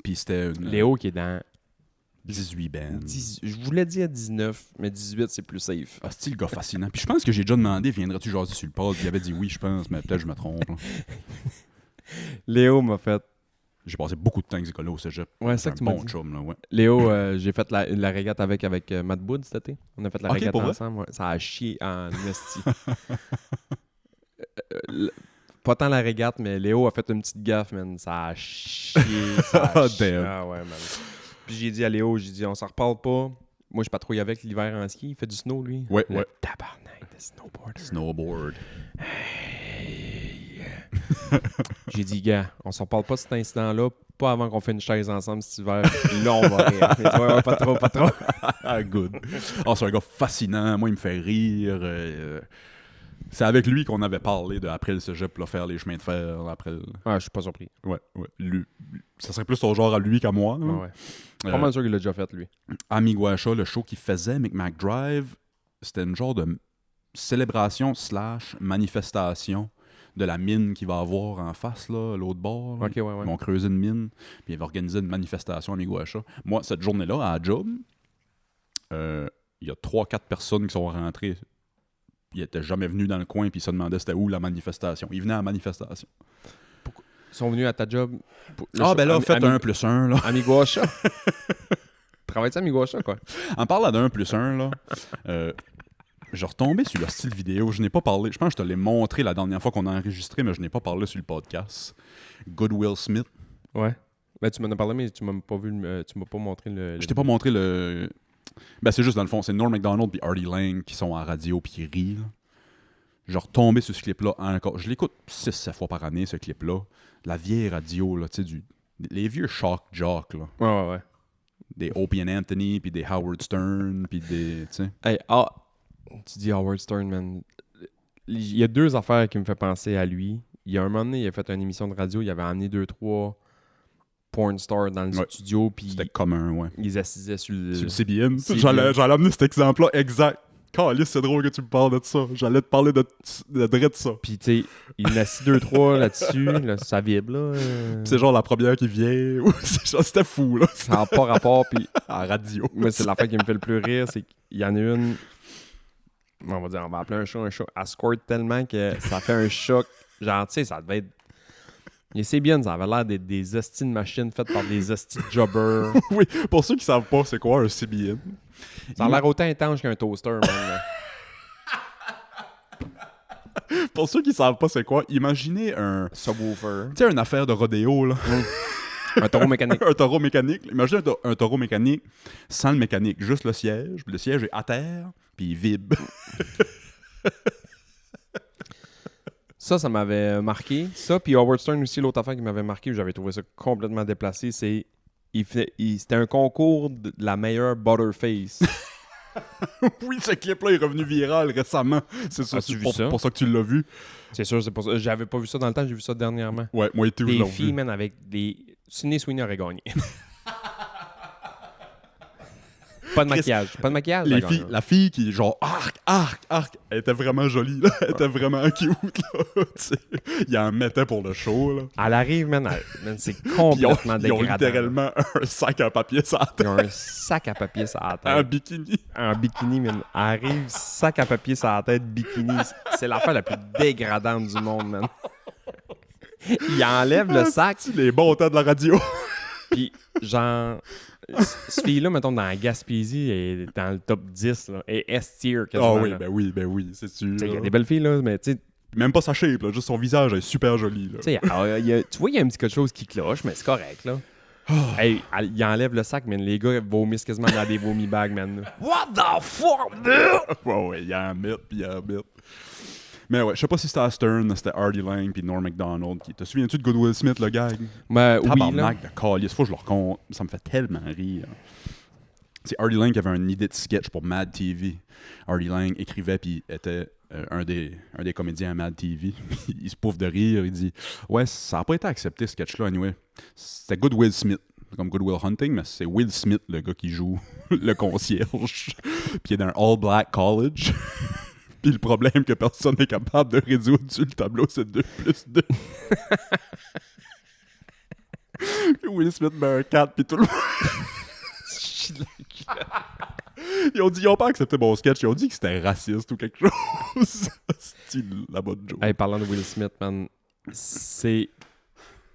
Puis c'était une Léo qui est dans 18 bands. je voulais dire 19, mais 18, c'est plus safe. Ah, c'est le gars fascinant. Puis je pense que j'ai déjà demandé, viendrais-tu jaser sur le pod? Il avait dit oui, je pense, mais peut-être je me trompe. Là. Léo m'a fait... J'ai passé beaucoup de temps avec ce gars-là au cégep. Ouais, C'est ça un que tu m'as bon dit. chum, là, ouais. Léo, j'ai fait la régate avec Matt Wood cet été. On a fait la Ok, régate pour vrai? ensemble. Ouais. Ça a chié en esti. Pas tant la régate, mais Léo a fait une petite gaffe, man. Ça a chié. Ça a chié. Damn. Ah ouais, man. Puis j'ai dit à Léo, on s'en reparle pas. Moi, je patrouille avec l'hiver en ski. Il fait du snow, lui. Ouais, Le ouais. tabarnak de snowboarder. Snowboard. J'ai dit, gars, on s'en parle pas de cet incident-là, pas avant qu'on fait une chaise ensemble cet hiver. Puis là, on va rire. Il dit, ouais, pas trop, pas trop. Ah, good. Ah, c'est un gars fascinant. Moi, il me fait rire. C'est avec lui qu'on avait parlé de après le cégep, là, faire les chemins de fer. Après le... Ah, je suis pas surpris. Ouais. Lui, ça serait plus son genre à lui qu'à moi. là. Ouais. Pas mal sûr qu'il l'a déjà fait, lui. À Miguacha, le show qu'il faisait, Mick McDrive, c'était une genre de célébration / manifestation de la mine qu'il va avoir en face, là, l'autre bord. Là. Ok, ouais. Ils vont creuser une mine, puis ils vont organiser une manifestation à Miguacha. Moi, cette journée-là, à la job, il y a 3-4 personnes qui sont rentrées. Ils n'étaient jamais venus dans le coin, puis ils se demandaient c'était où la manifestation. Ils venaient à la manifestation. Ils sont venus à ta job. Ben là, faites 1+1, là. Amiguacha. Travaille-tu à Amiguacha, quoi? En parlant d'1+1, là, Je retombais sur leur style vidéo. Je n'ai pas parlé. Je pense que je te l'ai montré la dernière fois qu'on a enregistré, mais je n'ai pas parlé sur le podcast. Good Will Smith. Ouais. Ben, tu m'en as parlé, mais tu m'as pas vu, tu m'as pas montré le... Je t'ai pas montré le... Ben, c'est juste, dans le fond, c'est Norm Macdonald et Artie Lang qui sont à la radio puis qui rient. Là. Je retombais sur ce clip-là encore. Je l'écoute 6-7 fois par année, ce clip-là. La vieille radio, là, tu sais, les vieux shock jocks, là. Ouais. Des Opie and Anthony, puis des Howard Stern, puis des... Tu sais. Hey, tu dis Howard Stern, man. Il y a 2 affaires qui me font penser à lui. Il y a un moment donné, il a fait une émission de radio, il avait amené 2-3 porn stars dans le studio, puis C'était commun, ouais. ils assisaient sur le... Sur le CBN. CBN. J'allais amener cet exemple-là exact. Calice, c'est drôle que tu me parles de ça. J'allais te parler de ça. Puis, tu sais, il a assis 2-3 là-dessus, là, ça vibre, là. C'est genre la première qui vient. C'était fou, là. Ça n'a pas rapport, puis... En radio. Moi, c'est l'affaire qui me fait le plus rire, c'est qu'il y en a une... On va appeler un chat. Elle squirt tellement que ça fait un choc. Genre, tu sais, ça devait être... Et c'est bien, ça avait l'air d'être des hosties de machines faites par des hosties de jobbers. Oui, pour ceux qui savent pas c'est quoi un CBN. Ça a l'air autant intense qu'un toaster, man. Là. Pour ceux qui savent pas c'est quoi, imaginez un... Subwoofer. Tu sais, une affaire de rodéo, là. Un taureau mécanique. Un taureau mécanique. Imaginez un taureau mécanique sans le mécanique, juste le siège. Puis le siège est à terre, puis il vibre. Ça m'avait marqué. Ça, puis Howard Stern aussi, l'autre affaire qui m'avait marqué, où j'avais trouvé ça complètement déplacé, c'est... C'était un concours de la meilleure butterface. Oui, ce clip-là est revenu viral récemment. C'est ça, As-tu c'est vu pour, ça? pour ça que tu l'as vu. C'est sûr, c'est pour ça. J'avais pas vu ça dans le temps, j'ai vu ça dernièrement. Ouais, moi et tout, je Des l'ai filles, vu. man, avec des... Sydney Sweeney aurait gagné. Pas de maquillage. Pas de maquillage. Les elle filles, gagne. la fille qui, genre, arc, elle était vraiment jolie, là. Elle était vraiment cute, là. Tu sais, il en mettait pour le show, là. Elle arrive, man, c'est Ils ont, complètement ils ont dégradant. littéralement un sac à papier sur la Ils tête, ont un sac à papier sur la en tête. bikini. En bikini, man. Elle arrive, sac à papier sur la tête, bikini. C'est l'affaire la plus dégradante du monde, man. Il enlève le sac, C'est les bons temps de la radio. puis genre... Cette fille-là, mettons, dans la Gaspésie, elle est dans le top 10, là. Elle est S-tier, Ah quasiment. oui, là. ben oui, c'est sûr. Tu sais, il y a là. des belles filles, là, mais tu sais, Même pas sa shape, là, juste son visage est super joli, là. tu sais, tu vois, il y a un petit quelque chose qui cloche, mais c'est correct, là. Hey, il enlève le sac, man. Les gars vomissent quasiment dans des vomi bags, man. What the fuck, dude? Ouais, il y a un mythe, puis il y a un mythe. Mais ouais, je sais pas si c'était à Stern, c'était Artie Lang, puis Norm Macdonald. Te souviens-tu de Good Will Smith, le gag? Ben, oui, là. Tabarnak de calice, faut que je le raconte. Ça me fait tellement rire. C'est Artie Lang qui avait une idée de sketch pour Mad TV. Artie Lang écrivait, puis était un des comédiens à Mad TV. Il se pouffe de rire, il dit « Ouais, ça a pas été accepté, ce sketch-là, anyway. C'était Good Will Smith. » Comme Good Will Hunting, mais c'est Will Smith, le gars qui joue le concierge. Puis il est dans un all-black college. Puis le problème que personne n'est capable de résoudre sur le tableau, c'est 2 + 2. Will Smith met un 4, puis tout le monde... Ils ont pas accepté mon sketch, ils ont dit que c'était raciste ou quelque chose. C'est la bonne joke. Hey, parlant de Will Smith, man, c'est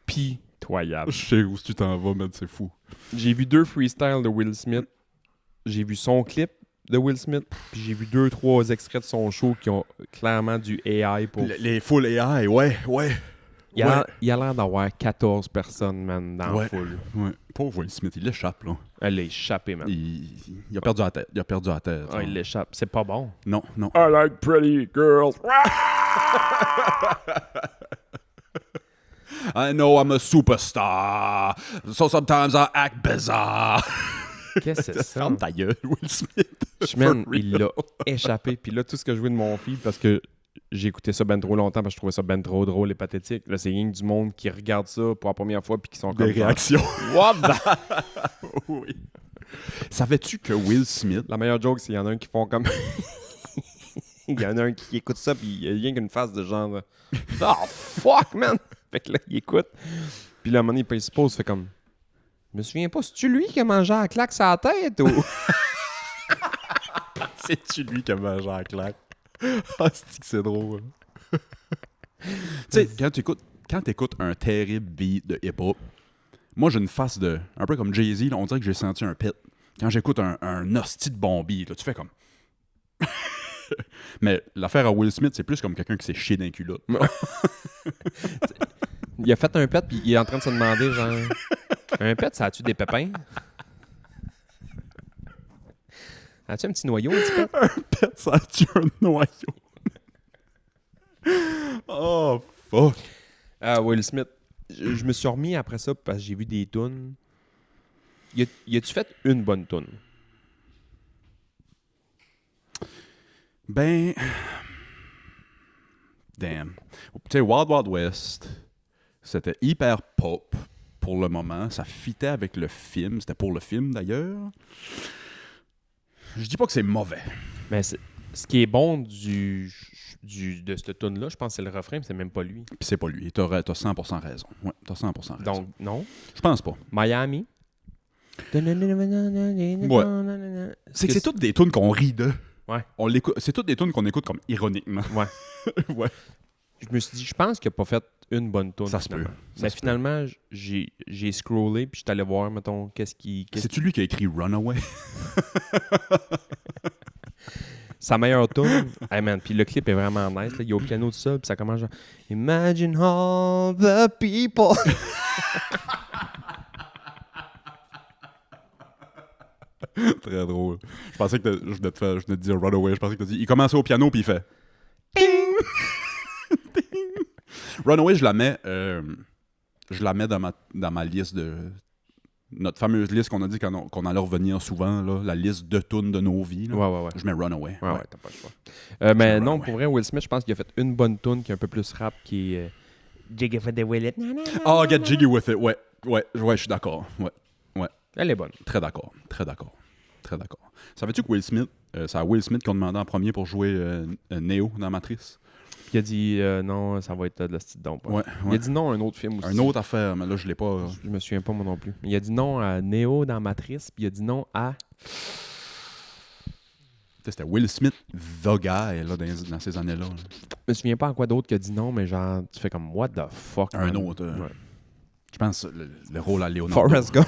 pitoyable. Je sais où tu t'en vas, man, c'est fou. J'ai vu 2 freestyles de Will Smith. J'ai vu son clip de Will Smith, puis j'ai vu 2-3 extraits de son show qui ont clairement du AI pour... Les full AI, ouais. Il a l'air d'avoir 14 personnes, man, dans Ouais. la foule. Ouais. Pauvre Will Smith, il l'échappe, là. Elle l'a échappé, man. Il a perdu la tête. Ah, il l'échappe. C'est pas bon. Non. I like pretty girls. I know I'm a superstar, so sometimes I act bizarre. Qu'est-ce que c'est ça? Ferme ta gueule, Will Smith. Man, For il l'a échappé. Puis là, tout ce que je jouais de mon feed, parce que j'ai écouté ça ben trop longtemps, parce que je trouvais ça ben trop drôle et pathétique. Là, c'est rien que du monde qui regarde ça pour la première fois, puis qui sont comme... Des réactions. What the... Oui. Savais-tu que Will Smith... La meilleure joke, c'est qu'il y en a un qui font comme... Il y en a un qui écoute ça, puis il y a rien qu'une face de genre... Oh, fuck, man! Fait que là, il écoute. Puis là, à un moment donné, il se pose, fait comme... Je me souviens pas, c'est-tu lui qui a mangé à la claque sur la tête ou... C'est-tu lui qui a mangé en claque? Ah, c'est drôle. Tu sais, quand t'écoutes un terrible beat de hip-hop, moi, j'ai une face de... Un peu comme Jay-Z, là, on dirait que j'ai senti un pit. Quand j'écoute un hostie de bon beat, là, tu fais comme... Mais l'affaire à Will Smith, c'est plus comme quelqu'un qui s'est chié d'un culotte. Il a fait un pet, puis il est en train de se demander, genre... Un pet, ça a-tu des pépins? As-tu un petit noyau, un petit pet? Un pet, ça tue un noyau. Oh, fuck. Will Smith. Je me suis remis après ça parce que j'ai vu des tunes. Y a-tu fait une bonne tune? Ben... Damn. Tu sais, Wild Wild West, c'était hyper pop pour le moment. Ça fitait avec le film. C'était pour le film, d'ailleurs. Je dis pas que c'est mauvais. Mais ce qui est bon de cette tune-là, je pense que c'est le refrain, mais c'est même pas lui. Puis c'est pas lui. T'as 100% raison. Ouais, t'as 100% raison. Donc, non. Je pense pas. Miami. C'est que c'est toutes des tunes qu'on rit de. Ouais. On l'écoute. C'est toutes des tunes qu'on écoute comme ironiquement. Ouais. Ouais. Je me suis dit, je pense qu'il n'a pas fait une bonne tune. Ça se peut. Mais finalement, j'ai scrollé, puis je suis allé voir, mettons, C'est-tu lui qui a écrit Runaway? Sa meilleure tune. Hey man, puis le clip est vraiment nice. Là. Il y a au piano tout seul, puis ça commence genre Imagine all the people. Très drôle. Je pensais que je venais de dire Runaway. Je pensais que t'as dit. Il commençait au piano puis il fait. Ding! Ding! Runaway, je la mets dans ma liste de. Notre fameuse liste qu'on a dit qu'on allait revenir souvent, là, la liste de tunes de nos vies. Là. Ouais. Je mets Runaway. Ouais, t'as pas le choix. Mais non, Runaway. pour vrai, Will Smith, je pense qu'il a fait une bonne tune qui est un peu plus rap, qui est Jiggy for the Willet. Oh, Get Jiggy With It. Ouais, je suis d'accord. Ouais. Elle est bonne. Très d'accord. Savais-tu que Will Smith, c'est à Will Smith qu'on demandait en premier pour jouer Neo dans Matrice? Il a dit non, ça va être de la petite dompe. Ouais. Il a dit non à un autre film aussi. Un autre affaire, mais là, je l'ai pas. Je me souviens pas moi non plus. Il a dit non à Neo dans Matrice, puis il a dit non à... C'était Will Smith, the guy, là, dans ces années-là. Là. Je me souviens pas à quoi d'autre qui a dit non, mais genre, tu fais comme what the fuck. Un man? autre. Ouais. Je pense le rôle à Leonardo. Forrest Gump.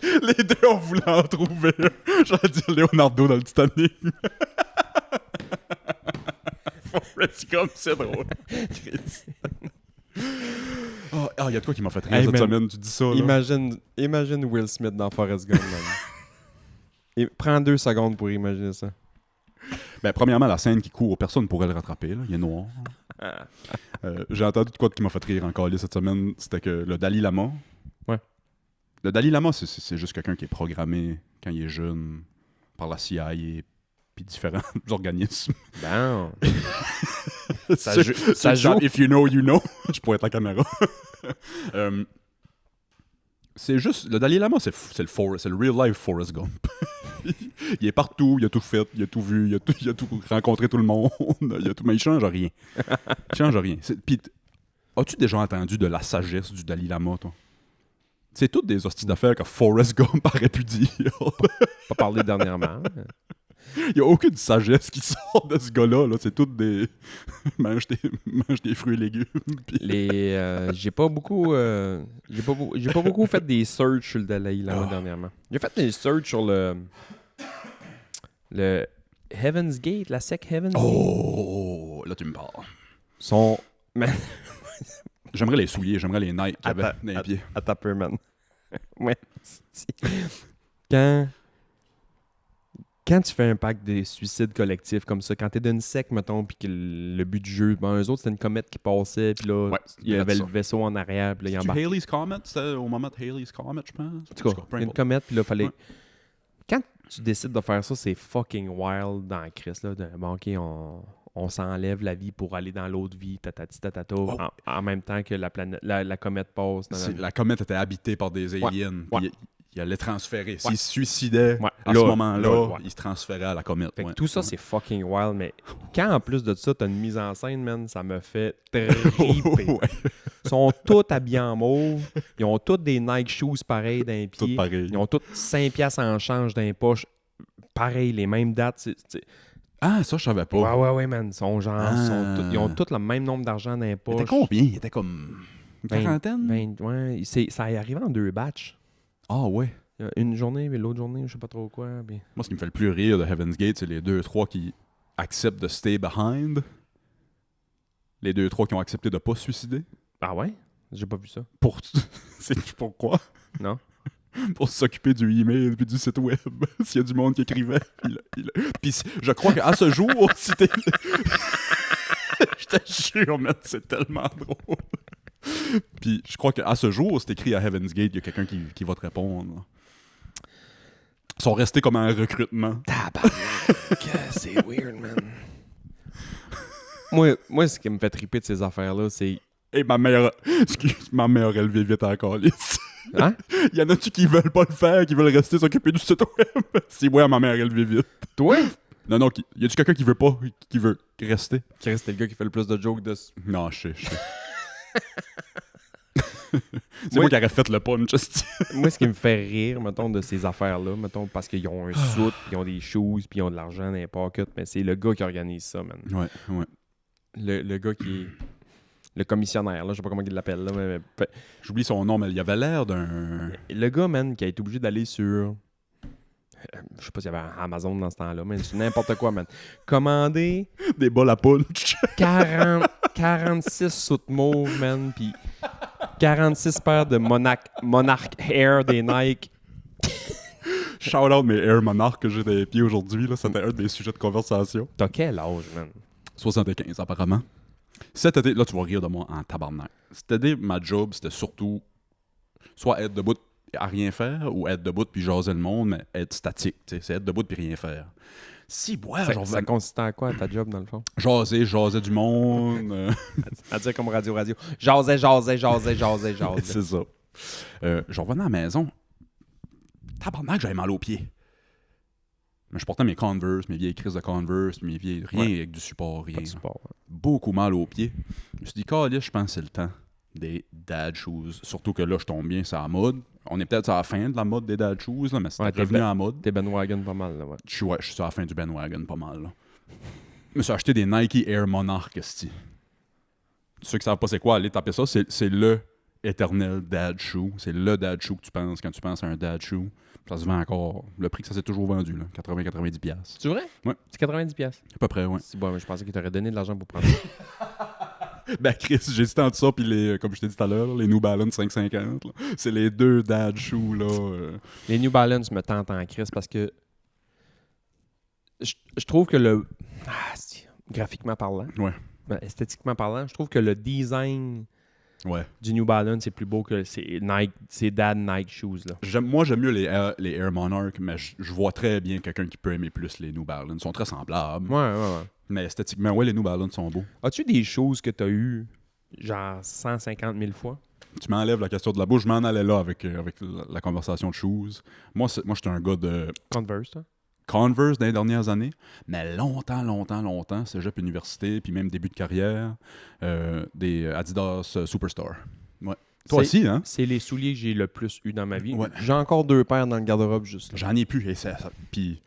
Les deux, on voulait en trouver. J'allais dire Leonardo dans le Titanic. Forrest Gump, c'est drôle. Il y a de quoi qui m'a fait rire Hey, cette man. semaine, tu dis ça. Là. Imagine Will Smith dans Forrest Gump, man. Prends 2 secondes pour imaginer ça. Ben, premièrement, la scène qui court, personne ne pourrait le rattraper. Là. Il est noir. J'ai entendu de quoi qui m'a fait rire encore cette semaine. C'était que le Dalai Lama. Ouais. Le Dalai Lama, c'est juste quelqu'un qui est programmé quand il est jeune par la CIA puis différents organismes. Ben. Ça Ça joue. If you know, you know. Je pourrais être la caméra. C'est juste... Le Dalai Lama, c'est le real life Forrest Gump. Il est partout, il a tout fait, il a tout vu, il a tout rencontré tout le monde. Mais il change rien. Puis, as-tu déjà entendu de la sagesse du Dalai Lama, toi? C'est toutes des hosties d'affaires que Forrest Gump aurait pu dire. Pas parlé dernièrement. Il n'y a aucune sagesse qui sort de ce gars-là. Là. C'est toutes des... mange des fruits et légumes. Puis... J'ai pas beaucoup fait des searches sur le Dalai Lama dernièrement. J'ai fait des searches sur le Heaven's Gate, la secte Heaven's Gate. Oh! Là, tu me parles. Man, J'aimerais les souliers, j'aimerais les Nike qu'il y avait dans les pieds. attends un peu, man. Ouais. Quand tu fais un pacte de suicide collectif comme ça, quand t'es d'une secte, mettons, puis que le but du jeu, eux autres, c'était une comète qui passait, puis là, Ouais, il y avait ça. le vaisseau en arrière, puis là, il C'est embarquait. Halley's Comet? C'était au moment de Halley's Comet, je pense? En tout cas, il y a une comète, puis là, fallait... Ouais. Quand tu décides de faire ça, c'est fucking wild dans la crise, là. Bon, OK, on s'enlève la vie pour aller dans l'autre vie, tatata, en même temps que la planète, la comète passe. La comète était habitée par des aliens. Ouais. Puis il allait transférer. S'il se suicidait Ouais. à Là, ce moment-là, ouais. il se transférait à la comète. Fait que Ouais. tout ça, c'est fucking wild, mais quand en plus de ça, t'as une mise en scène, man, ça me fait triper. Ouais. Ils sont tous habillés en mauve, ils ont tous des Nike shoes pareils dans les Tout pieds, pareil. ils ont tous 5 piastres en change dans les poches, pareil, les mêmes dates. Ah, ça, je savais pas. Ouais, man, ils sont genre, ils ont tous le même nombre d'argent dans les Il poches. était combien? Il était comme une quarantaine? Ouais, ça est arrivé en 2 batchs. Ah ouais. Il y a une journée, mais l'autre journée, je sais pas trop quoi. Puis... Moi, ce qui me fait le plus rire de Heaven's Gate, c'est les 2-3 qui acceptent de stay behind. Les 2-3 qui ont accepté de pas se suicider. Ah ouais? J'ai pas vu ça. C'est pourquoi? Non? Pour s'occuper du email puis du site web. S'il y a du monde qui écrivait. Puis je crois qu'à ce jour, si t'es... Je te jure, man, c'est tellement drôle. Puis je crois qu'à ce jour, c'est écrit à Heaven's Gate, il y a quelqu'un qui va te répondre. Ils sont restés comme un recrutement. C'est weird, man. moi, ce qui me fait triper de ces affaires-là, c'est... Et ma mère... Excuse, ma mère a levé vite encore. Hein? Il y en a-tu qui veulent pas le faire, qui veulent rester s'occuper du site web? Si, ouais, ma mère a levé vite. Toi? Non, y a-tu quelqu'un qui veut pas, qui veut rester? Chris, c'était le gars qui fait le plus de jokes de... Non, je sais. C'est moi qui aurais fait le punch. Moi, ce qui me fait rire, mettons, de ces affaires-là, mettons, parce qu'ils ont un soute, puis ils ont des shoes, puis ils ont de l'argent dans les pockets, mais c'est le gars qui organise ça, man. Ouais. Le gars qui est... Le commissionnaire, là, je sais pas comment il l'appelle, là, mais... J'oublie son nom, mais il avait l'air d'un... Le gars, man, qui a été obligé d'aller sur... Je sais pas s'il y avait Amazon dans ce temps-là, mais c'est n'importe quoi, man. Commander Des bols à punch. 46 soutes mauves, man, puis 46 paires de Monarch Air des Nike. Shout out mes Air Monarch que j'ai dans les pieds aujourd'hui. Là, c'était un des sujets de conversation. T'as quel âge, man? 75, apparemment. Cet été, là, tu vas rire de moi en tabarnak. Cet été, ma job, c'était surtout soit être debout à rien faire ou être debout puis jaser le monde, mais être statique. T'sais. C'est être debout puis rien faire. Si, ouais, genre, Ça consistait à quoi, ta job, dans le fond? jaser du monde. À dire comme radio. Jaser. C'est ça. Je revenais à la maison. Tabarnak, j'avais mal aux pieds. Mais je portais mes Converse, mes vieilles crises de Converse, mes vieilles... Rien avec du support, rien. Pas de support, ouais. Beaucoup mal aux pieds. Je me suis dit, caliste, je pense que c'est le temps des dad shoes. Surtout que là, je tombe bien sur la mode. On est peut-être à la fin de la mode des dad shoes, là, mais c'est revenu en mode. T'es bandwagon pas mal, là, ouais. Je suis sur la fin du bandwagon pas mal. Là. Je me suis acheté des Nike Air Monarch, esti. Ceux qui savent pas c'est quoi, allez taper ça. C'est le éternel dad shoe. C'est le dad shoe que tu penses quand tu penses à un dad shoe. Ça se vend encore. Le prix que ça s'est toujours vendu, là, 80-90$. C'est vrai? Ouais. C'est 90$. À peu près, ouais. C'est bon, mais je pensais qu'il t'aurait donné de l'argent pour prendre ça. Ben Chris, j'ai hésité entre ça puis les, comme je t'ai dit tout à l'heure, les New Balance 550. Là. C'est les deux dad shoes, là. Les New Balance me tentent en crise parce que je trouve que graphiquement parlant, Ouais. esthétiquement parlant, je trouve que le design Ouais. du New Balance est plus beau que ces dad Nike shoes, là. Moi, j'aime mieux les Air Monarch, mais je vois très bien quelqu'un qui peut aimer plus les New Balance. Ils sont très semblables. Ouais. Mais esthétiquement, ouais, les New Balance sont beaux. As-tu des choses que t'as eues genre 150 000 fois? Tu m'enlèves la question de la bouche, je m'en allais là avec la conversation de shoes. Moi, j'étais un gars de Converse, toi? Converse dans les dernières années, mais longtemps, cégep université, puis même début de carrière, des Adidas Superstar. Ouais. Toi aussi, hein? C'est les souliers que j'ai le plus eu dans ma vie. Ouais. J'ai encore 2 paires dans le garde-robe juste là. J'en ai plus. Puis,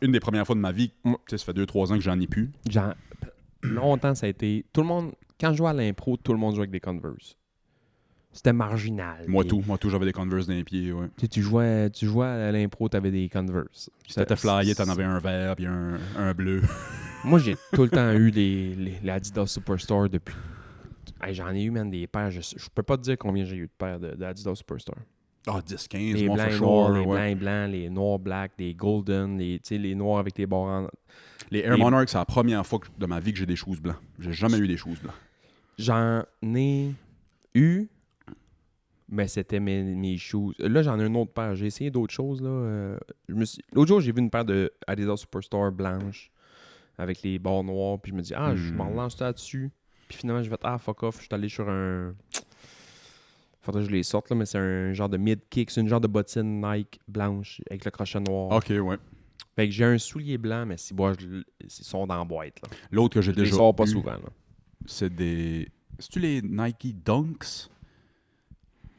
une des premières fois de ma vie, tu sais, ça fait 2-3 ans que j'en ai plus. Longtemps, ça a été... Tout le monde... Quand je jouais à l'impro, tout le monde jouait avec des Converse. C'était marginal. Moi, tout, j'avais des Converse dans les pieds, ouais. Tu jouais à l'impro, t'avais des Converse. Si t'étais flyé, t'en avais un vert puis un bleu. Moi, j'ai tout le temps eu les Adidas Superstar depuis... Hey, j'en ai eu, man, des paires. Je peux pas te dire combien j'ai eu de paires d'Adidas Superstar. Ah, 10-15, Les moi, blancs for et sure. noirs, les ouais. blancs et blancs, les noirs black, les golden, les noirs avec les bords en... Les Air Monarch, c'est la première fois de ma vie que j'ai des shoes blancs. J'ai jamais eu des shoes blancs. J'en ai eu, mais c'était mes shoes. Là, j'en ai une autre paire. J'ai essayé d'autres choses. Là. L'autre jour, j'ai vu une paire de Adidas Superstar blanche avec les bords noirs. Puis je me dis, je m'en relance là-dessus. Puis finalement, je vais fuck off. Je suis allé sur un... Faudrait que je les sorte, là, mais c'est un genre de mid-kick. C'est une genre de bottine Nike blanche avec le crochet noir. OK, ouais. Fait que j'ai un soulier blanc, mais si moi, ils sont dans la boîte. Là. L'autre que j'ai Je les déjà sors pas eu, souvent. Là. c'est des... C'est-tu les Nike Dunks?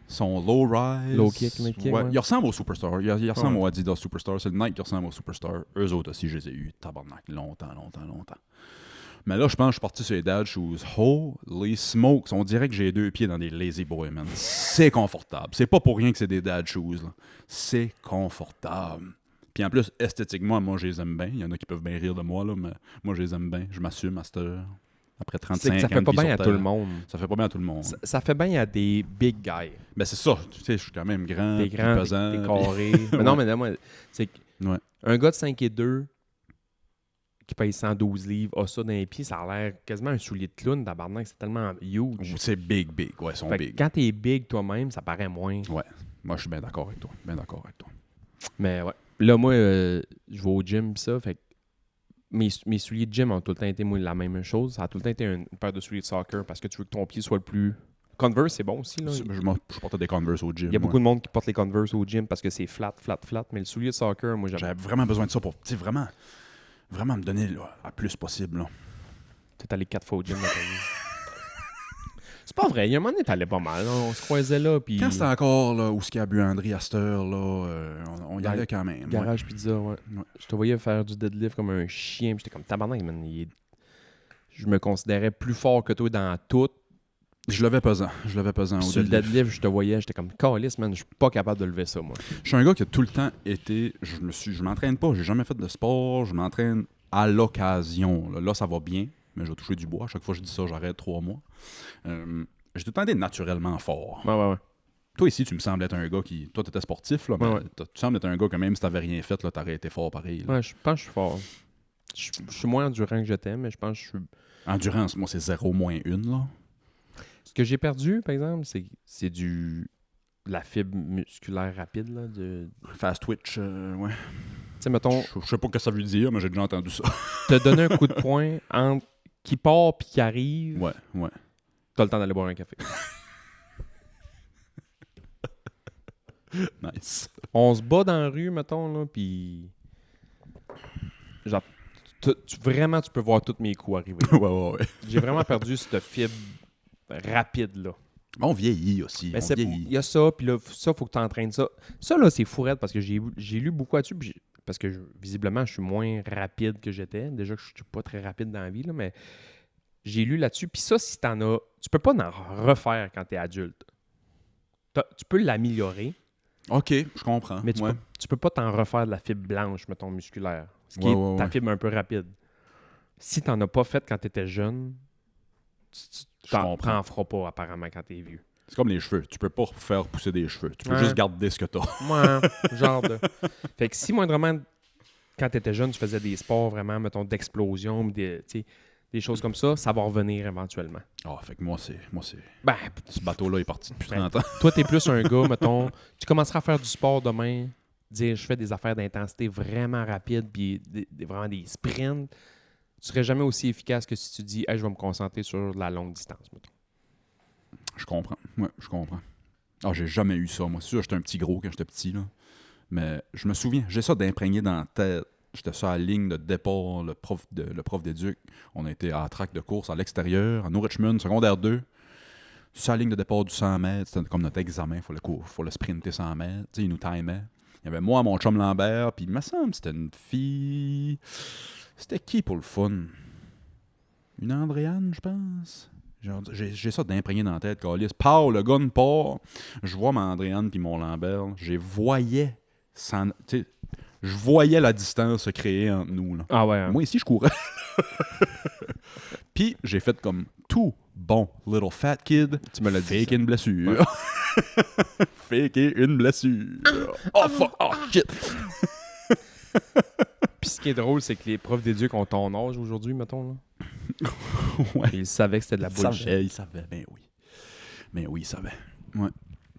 Ils sont low-rise. Low-kick, mid-kick, ouais. Ils ressemblent aux Superstar. Ils ressemblent aux Adidas Superstar. C'est le Nike qui ressemble aux Superstar. Eux autres aussi, je les ai eus. Tabarnak. Longtemps. Mais là, je pense que je suis parti sur les dad shoes. Holy smokes! On dirait que j'ai 2 pieds dans des lazy boy, man. C'est confortable. C'est pas pour rien que c'est des dad shoes, là. C'est confortable. Puis en plus, esthétiquement, moi, je les aime bien. Il y en a qui peuvent bien rire de moi, là, mais moi, je les aime bien. Je m'assume à cette heure. Après 35 C'est que ça ans fait de pas vie bien sur à Terre. tout le monde. Ça fait pas bien à tout le monde. Ça fait bien à des big guys. Ben c'est ça. Tu sais, je suis quand même grand, Des puis grands, pesant. des puis- carrés. Mais non, mais moi, c'est que Ouais. un gars de 5 et 2 qui paye 112 livres a ça dans les pieds, ça a l'air quasiment un soulier de clown, tabarnak, c'est tellement huge. C'est big. Ouais, ils sont Fait que big. quand t'es big toi-même, ça paraît moins. Ouais. Moi, je suis bien d'accord avec toi. Mais ouais. Là, moi, je vais au gym pis ça, fait que mes souliers de gym ont tout le temps été moi, la même chose. Ça a tout le temps été une paire de souliers de soccer parce que tu veux que ton pied soit le plus... Converse, c'est bon aussi. Là. Je portais des Converse au gym. Il y a moi. beaucoup de monde qui porte les Converse au gym parce que c'est flat, mais le soulier de soccer, moi, j'aime. J'avais vraiment besoin de ça pour, tu sais, vraiment me donner là, à plus possible. Là. T'es allé 4 fois au gym dans ta vie. C'est pas vrai. Il y a un moment donné, t'allais pas mal. Là. On se croisait là. Puis Quand c'était encore là, où ce qu'il y a buanderie à cette heure, là, on y Dans allait quand même. garage pizza, ouais. Ouais. Je te voyais faire du deadlift comme un chien. Puis j'étais comme tabarnak, man. Je me considérais plus fort que toi dans tout. Je l'avais pesant. Au Sur le deadlift, je te voyais. J'étais comme calice, man. Je suis pas capable de lever ça, moi. Je suis un gars qui a tout le temps été. Je m'entraîne pas. J'ai jamais fait de sport. Je m'entraîne à l'occasion. Là, ça va bien, mais je vais toucher du bois. À chaque fois que je dis ça, j'arrête 3 mois. J'ai tout le temps été naturellement fort. Ouais. Toi, ici, tu me sembles être un gars qui. Toi, t'étais sportif, là, mais Ouais. tu sembles être un gars que même si t'avais rien fait, là, t'aurais été fort pareil. Là. Ouais, je pense que je suis fort. Je suis moins endurant que j'étais, mais je pense que je suis. Endurance, moi, c'est 0-1, là. Ce que j'ai perdu, par exemple, c'est de la fibre musculaire rapide, là. Tu Fast twitch, ouais. sais, mettons, Je sais pas ce que ça veut dire, mais j'ai déjà entendu ça. te donner un coup de poing entre qui part puis qui arrive, Ouais. t'as le temps d'aller boire un café. Nice. On se bat dans la rue, mettons, là, puis... Genre, vraiment, tu peux voir tous mes coups arriver. ouais. J'ai vraiment perdu cette fibre rapide, là. On vieillit aussi. Ben, on vieillit. il y a ça, puis là, ça, faut que tu entraînes ça. Ça, là, c'est fourette parce que j'ai lu beaucoup là-dessus, puis parce que visiblement, je suis moins rapide que j'étais. Déjà que je suis pas très rapide dans la vie, là, mais j'ai lu là-dessus. Puis ça, si t'en as... Tu peux pas en refaire quand t'es adulte. Tu peux l'améliorer, OK, je comprends. mais tu peux pas t'en refaire de la fibre blanche, mettons, musculaire. Ce qui est ta fibre un peu rapide. Si t'en as pas fait quand t'étais jeune, t'en feras pas apparemment quand t'es vieux. C'est comme les cheveux. Tu peux pas faire pousser des cheveux. Tu peux Ouais. juste garder ce que t'as. Ouais, genre de... Fait que si moindrement, quand t'étais jeune, tu faisais des sports vraiment, mettons, d'explosion, des choses comme ça, ça va revenir éventuellement. Ah, fait que moi, c'est... Ben, Ce bateau-là est parti depuis Ben, 30 ans. toi, t'es plus un gars, mettons, tu commenceras à faire du sport demain, dire je fais des affaires d'intensité vraiment rapides, puis vraiment des sprints, tu serais jamais aussi efficace que si tu dis hey, je vais me concentrer sur la longue distance, mettons. Je comprends. Ouais, je comprends. Ah, j'ai jamais eu ça. Moi, c'est sûr, j'étais un petit gros quand j'étais petit, là. Mais je me souviens, j'ai ça d'imprégné dans la tête. J'étais sur la ligne de départ, le prof d'éduc. On a été à la track de course à l'extérieur, à New Richmond, secondaire 2. Sur la ligne de départ du 100 mètres, c'était comme notre examen, il faut le sprinter 100 mètres. Tu sais, il nous timait. Il y avait moi, mon chum Lambert, puis il me semble que c'était une fille... C'était qui pour le fun? Une Andréane, je pense. Genre, j'ai ça d'imprégné dans la tête, câlisse. Pow, le gun part. Je vois ma Andréane puis mon Lambert. Je voyais la distance se créer entre nous. Là. Ah ouais. Hein. Moi, ici, je courais. Puis, j'ai fait comme tout bon little fat kid. Tu me l'as dit. Fake une blessure. Faker une blessure. Oh, fuck. Oh, shit. Puis ce qui est drôle, c'est que les profs d'éduc ont ton âge aujourd'hui, mettons. Là. Ouais. Et ils savaient que c'était de la bullshit. Il savait. Ben oui. Ben oui, il savait. Ouais.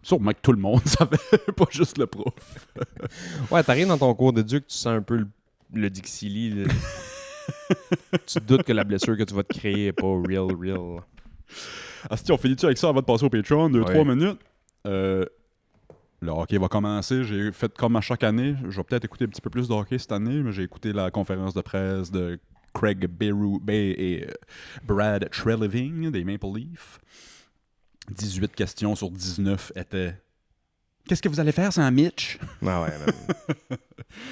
Sûrement que tout le monde savait, pas juste le prof. Ouais, t'arrives dans ton cours d'éduc, tu sens un peu le Dixili. Tu te doutes que la blessure que tu vas te créer n'est pas real. Asti, on finit-tu avec ça avant de passer au Patreon? 2-3 Ouais. minutes. Le hockey va commencer. J'ai fait comme à chaque année. Je vais peut-être écouter un petit peu plus de hockey cette année, mais j'ai écouté la conférence de presse de Craig Berube et Brad Treliving des Maple Leafs. 18 questions sur 19 étaient « Qu'est-ce que vous allez faire sans Mitch? » Ah ouais.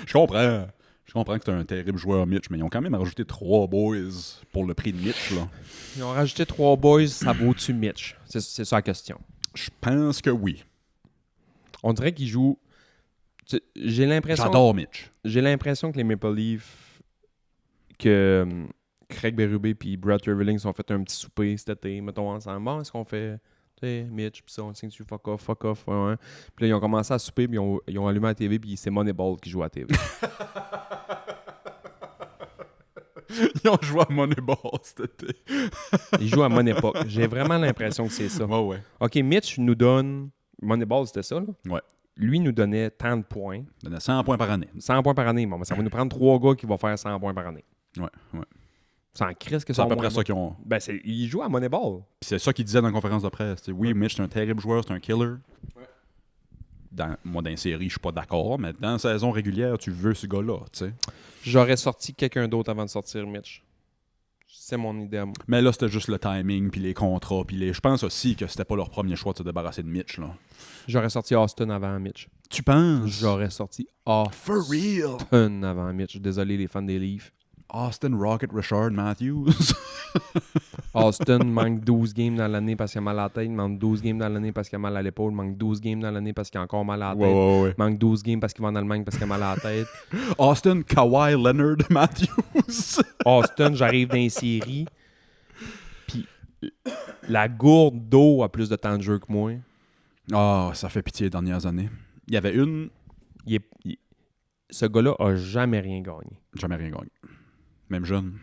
Je comprends. Je comprends que c'est un terrible joueur, Mitch, mais ils ont quand même rajouté 3 boys pour le prix de Mitch, là. Ils ont rajouté 3 boys, ça vaut-tu Mitch? C'est ça la question. Je pense que oui. On dirait qu'ils jouent... J'ai l'impression... J'adore Mitch. J'ai l'impression que les Maple Leafs, que Craig Berube et Brett Reveling se sont fait un petit souper cet été, mettons ensemble. Bon, est-ce qu'on fait, tu sais, Mitch, puis ça, on signe dessus, fuck off. Ouais. Puis là, ils ont commencé à souper, puis ils ont allumé la TV, puis c'est Moneyball qui joue à la TV. Ils ont joué à Moneyball cet été. Ils jouent à Moneyball. J'ai vraiment l'impression que c'est ça. Ouais. OK, Mitch nous donne... Moneyball, c'était ça, là? Ouais. Lui nous donnait tant de points. Il donnait 100 points par année. 100 points par année. Bon, ben, ça va nous prendre 3 gars qui vont faire 100 points par année. Ouais. C'est en crise que C'est à ça peu près ça qu'ils ont. Ben, ils jouent à Moneyball. Puis c'est ça qu'ils disaient dans la conférence de presse. Oui, Mitch, c'est un terrible joueur, c'est un killer. Moi, dans les séries, je suis pas d'accord, mais dans la saison régulière, tu veux ce gars-là, tu sais. J'aurais sorti quelqu'un d'autre avant de sortir Mitch. C'est mon idée à moi. Mais là, c'était juste le timing, puis les contrats, puis je pense aussi que c'était pas leur premier choix de se débarrasser de Mitch, là. J'aurais sorti Austin avant Mitch. Tu penses? J'aurais sorti For real? Austin avant Mitch. Désolé les fans des Leafs. Austin, Rocket, Richard, Matthews. Austin manque 12 games dans l'année parce qu'il a mal à la tête. Manque 12 games dans l'année parce qu'il a mal à l'épaule. Manque 12 games dans l'année parce qu'il a encore mal à la tête. Ouais. Manque 12 games parce qu'il va en Allemagne parce qu'il a mal à la tête. Austin, Kawhi, Leonard, Matthews. Austin, j'arrive dans les séries. Puis la gourde d'eau a plus de temps de jeu que moi. Ça fait pitié les dernières années. Il y avait une... Ce gars-là a jamais rien gagné. Jamais rien gagné. Même jeune.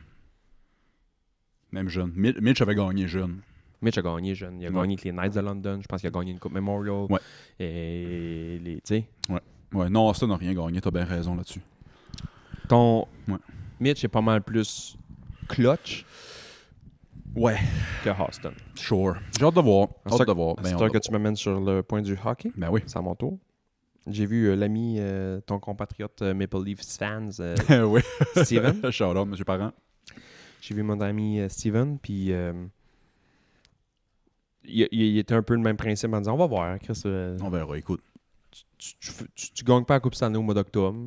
Mitch avait gagné jeune. Mitch a gagné jeune. Il a gagné avec les Knights de London. Je pense qu'il a gagné une Coupe Memorial. Ouais. Et tu sais. Ouais, non, Austin n'a rien gagné. T'as bien raison là-dessus. Ouais. Mitch est pas mal plus clutch Ouais. que Austin. Sure. J'ai hâte de voir. C'est Ben, toi que tu m'amènes sur le point du hockey. Ben oui. C'est à mon tour. J'ai vu l'ami, ton compatriote Maple Leafs fans, oui. Steven. Shout out, monsieur Parent. J'ai vu mon ami Steven, puis il était un peu le même principe en disant on va voir, Chris. On verra, écoute. Tu gagnes pas la Coupe Stanley au mois d'octobre.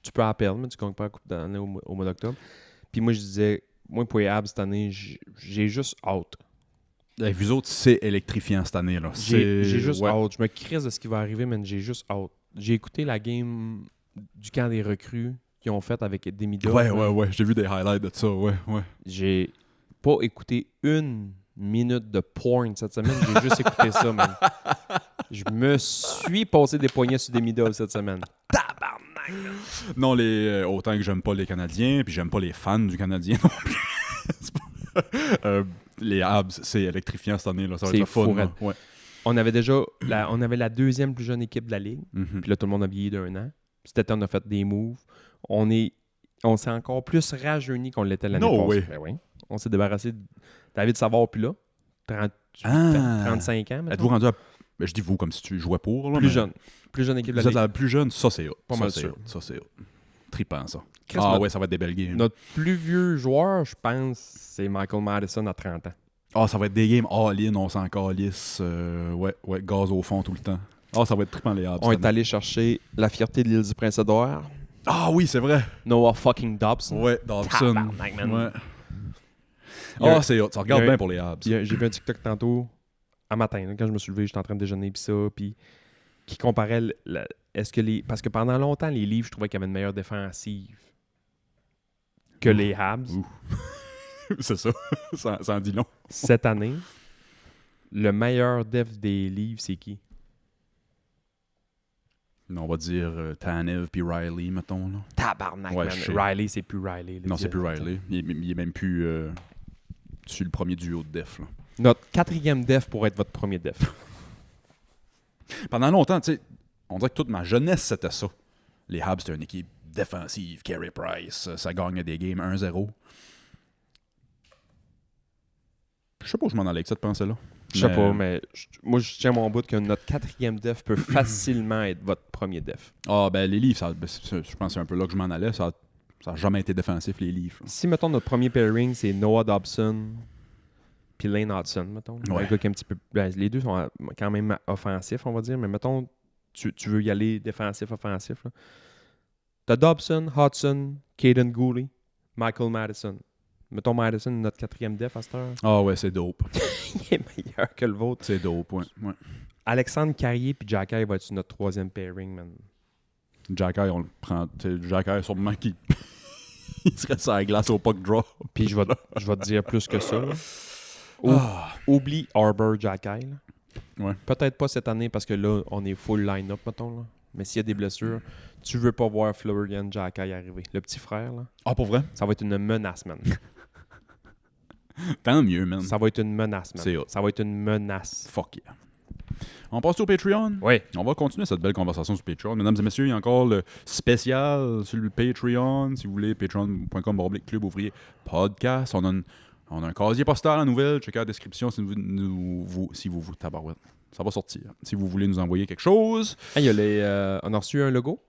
Tu peux en perdre, mais tu gagnes pas la Coupe Stanley au mois d'octobre. Puis moi, je disais, moi, pour les Habs cette année, j'ai juste hâte. Vous autres, c'est électrifiant cette année. Là. J'ai juste hâte. Je me crisse de ce qui va arriver, mais j'ai juste hâte. J'ai écouté la game du camp des recrues qu'ils ont fait avec Demidov. Ouais. J'ai vu des highlights de ça. Ouais. J'ai pas écouté une minute de porn cette semaine. J'ai juste écouté ça, man. Je me suis passé des poignets sur Demidov cette semaine. Tabarnak! Non, autant que j'aime pas les Canadiens, puis j'aime pas les fans du Canadien non plus. Les Habs, c'est électrifiant cette année. Là. Ça va être le fun. Là. Ouais. On avait déjà on avait la deuxième plus jeune équipe de la Ligue. Puis là, tout le monde a vieilli d'1 an. Puis cet été, on a fait des moves. On s'est encore plus rajeuni qu'on l'était l'année passée. Ben oui. On s'est débarrassé de David Savard, puis là. 35 ans. Êtes-vous rendu à... Ben, je dis vous comme si tu jouais pour. Là, plus jeune. Plus jeune équipe de la Ligue. Ligue. Vous êtes la plus jeune, ça c'est hot. Pas mal sûr. Ça c'est hot. Trippant, ça. Chris, ça va être des belles games. Notre plus vieux joueur, je pense, c'est Michael Madison à 30 ans. Ça va être des games all-in, on s'en calisse. Ouais, gaz au fond tout le temps. Ça va être trippant les Habs. On est allé chercher la fierté de l'île du Prince-Édouard. Oui, c'est vrai. Noah fucking Dobson. Ouais, Dobson. Tabarnak, man. Ouais. C'est hot. Ça regarde bien pour les Habs. J'ai vu un TikTok tantôt, à matin, là, quand je me suis levé, j'étais en train de déjeuner, puis ça, puis qui comparait parce que pendant longtemps, les Leafs, je trouvais qu'il y avait une meilleure défensive que les Habs. C'est ça. Ça en dit long. Cette année, le meilleur def des Leafs, c'est qui? On va dire Tanev puis Riley, mettons. Là. Tabarnak, man. Riley, c'est plus Riley. Non, c'est plus Riley. Il est même plus sur le premier duo de def. Là. Notre 4e def pourrait être votre premier def. Pendant longtemps, tu sais, on dirait que toute ma jeunesse, c'était ça. Les Habs, c'était une équipe défensive. Carey Price, ça gagnait des games 1-0. Je sais pas où je m'en allais avec cette pensée-là. Je sais pas, mais moi, je tiens mon bout que notre 4e def peut facilement être votre premier def. Ben les Leafs, je pense que c'est un peu là que je m'en allais. Ça n'a jamais été défensif, les Leafs. Si, mettons, notre premier pairing, c'est Noah Dobson puis Lane Hudson, mettons. Ouais. Un gars qui est un petit peu... les deux sont quand même offensifs, on va dire, mais mettons, tu veux y aller défensif-offensif. T'as Dobson, Hudson, Caden Gooley, Michael Madison. Mettons Madison, notre 4e def à cette heure. Ah ouais, c'est dope. Il est meilleur que le vôtre. C'est dope, ouais. Alexandre Carrier puis Jack Eye va être notre 3e pairing, man. Jack Eye, on le prend. Jack Eye, sûrement qu'il il serait sur la glace au puck draw. Puis je vais te dire plus que ça. Là. Oublie Arbor Jack Eye. Là. Ouais. Peut-être pas cette année parce que là, on est full line-up, mettons. Là. Mais s'il y a des blessures, tu veux pas voir Florian Jack Eye arriver. Le petit frère, là, Ah, pour vrai? ça va être une menace, man. Tant mieux, man. Ça va être une menace, man. C'est hot. Ça va être une menace. Fuck yeah. On passe au Patreon? Oui. On va continuer cette belle conversation sur Patreon. Mesdames et messieurs, il y a encore le spécial sur le Patreon. Si vous voulez, patreon.com/club ouvrier podcast. On a un casier postal en nouvelle. Checkez la description si vous tabarouette. Ça va sortir. Si vous voulez nous envoyer quelque chose. Ah, il y a on a reçu un logo.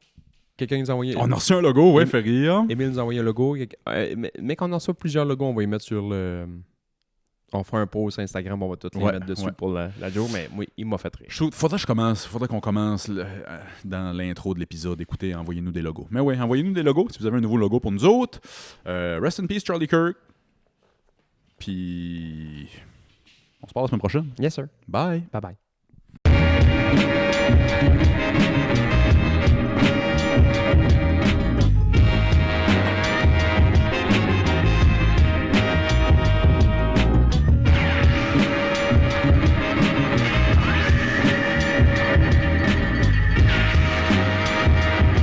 Quelqu'un nous a envoyé. On a reçu un logo, ouais, fait rire. Émile nous a envoyé un logo. Mais quand on en reçoit plusieurs logos, on va y mettre sur le. On fera un post Instagram, on va tous les mettre dessus pour la joke, mais moi, il m'a fait rire. Faudrait qu'on commence dans l'intro de l'épisode. Écoutez, envoyez-nous des logos. Mais ouais, envoyez-nous des logos si vous avez un nouveau logo pour nous autres. Rest in peace, Charlie Kirk. Puis on se parle la semaine prochaine. Yes, sir. Bye. Bye-bye.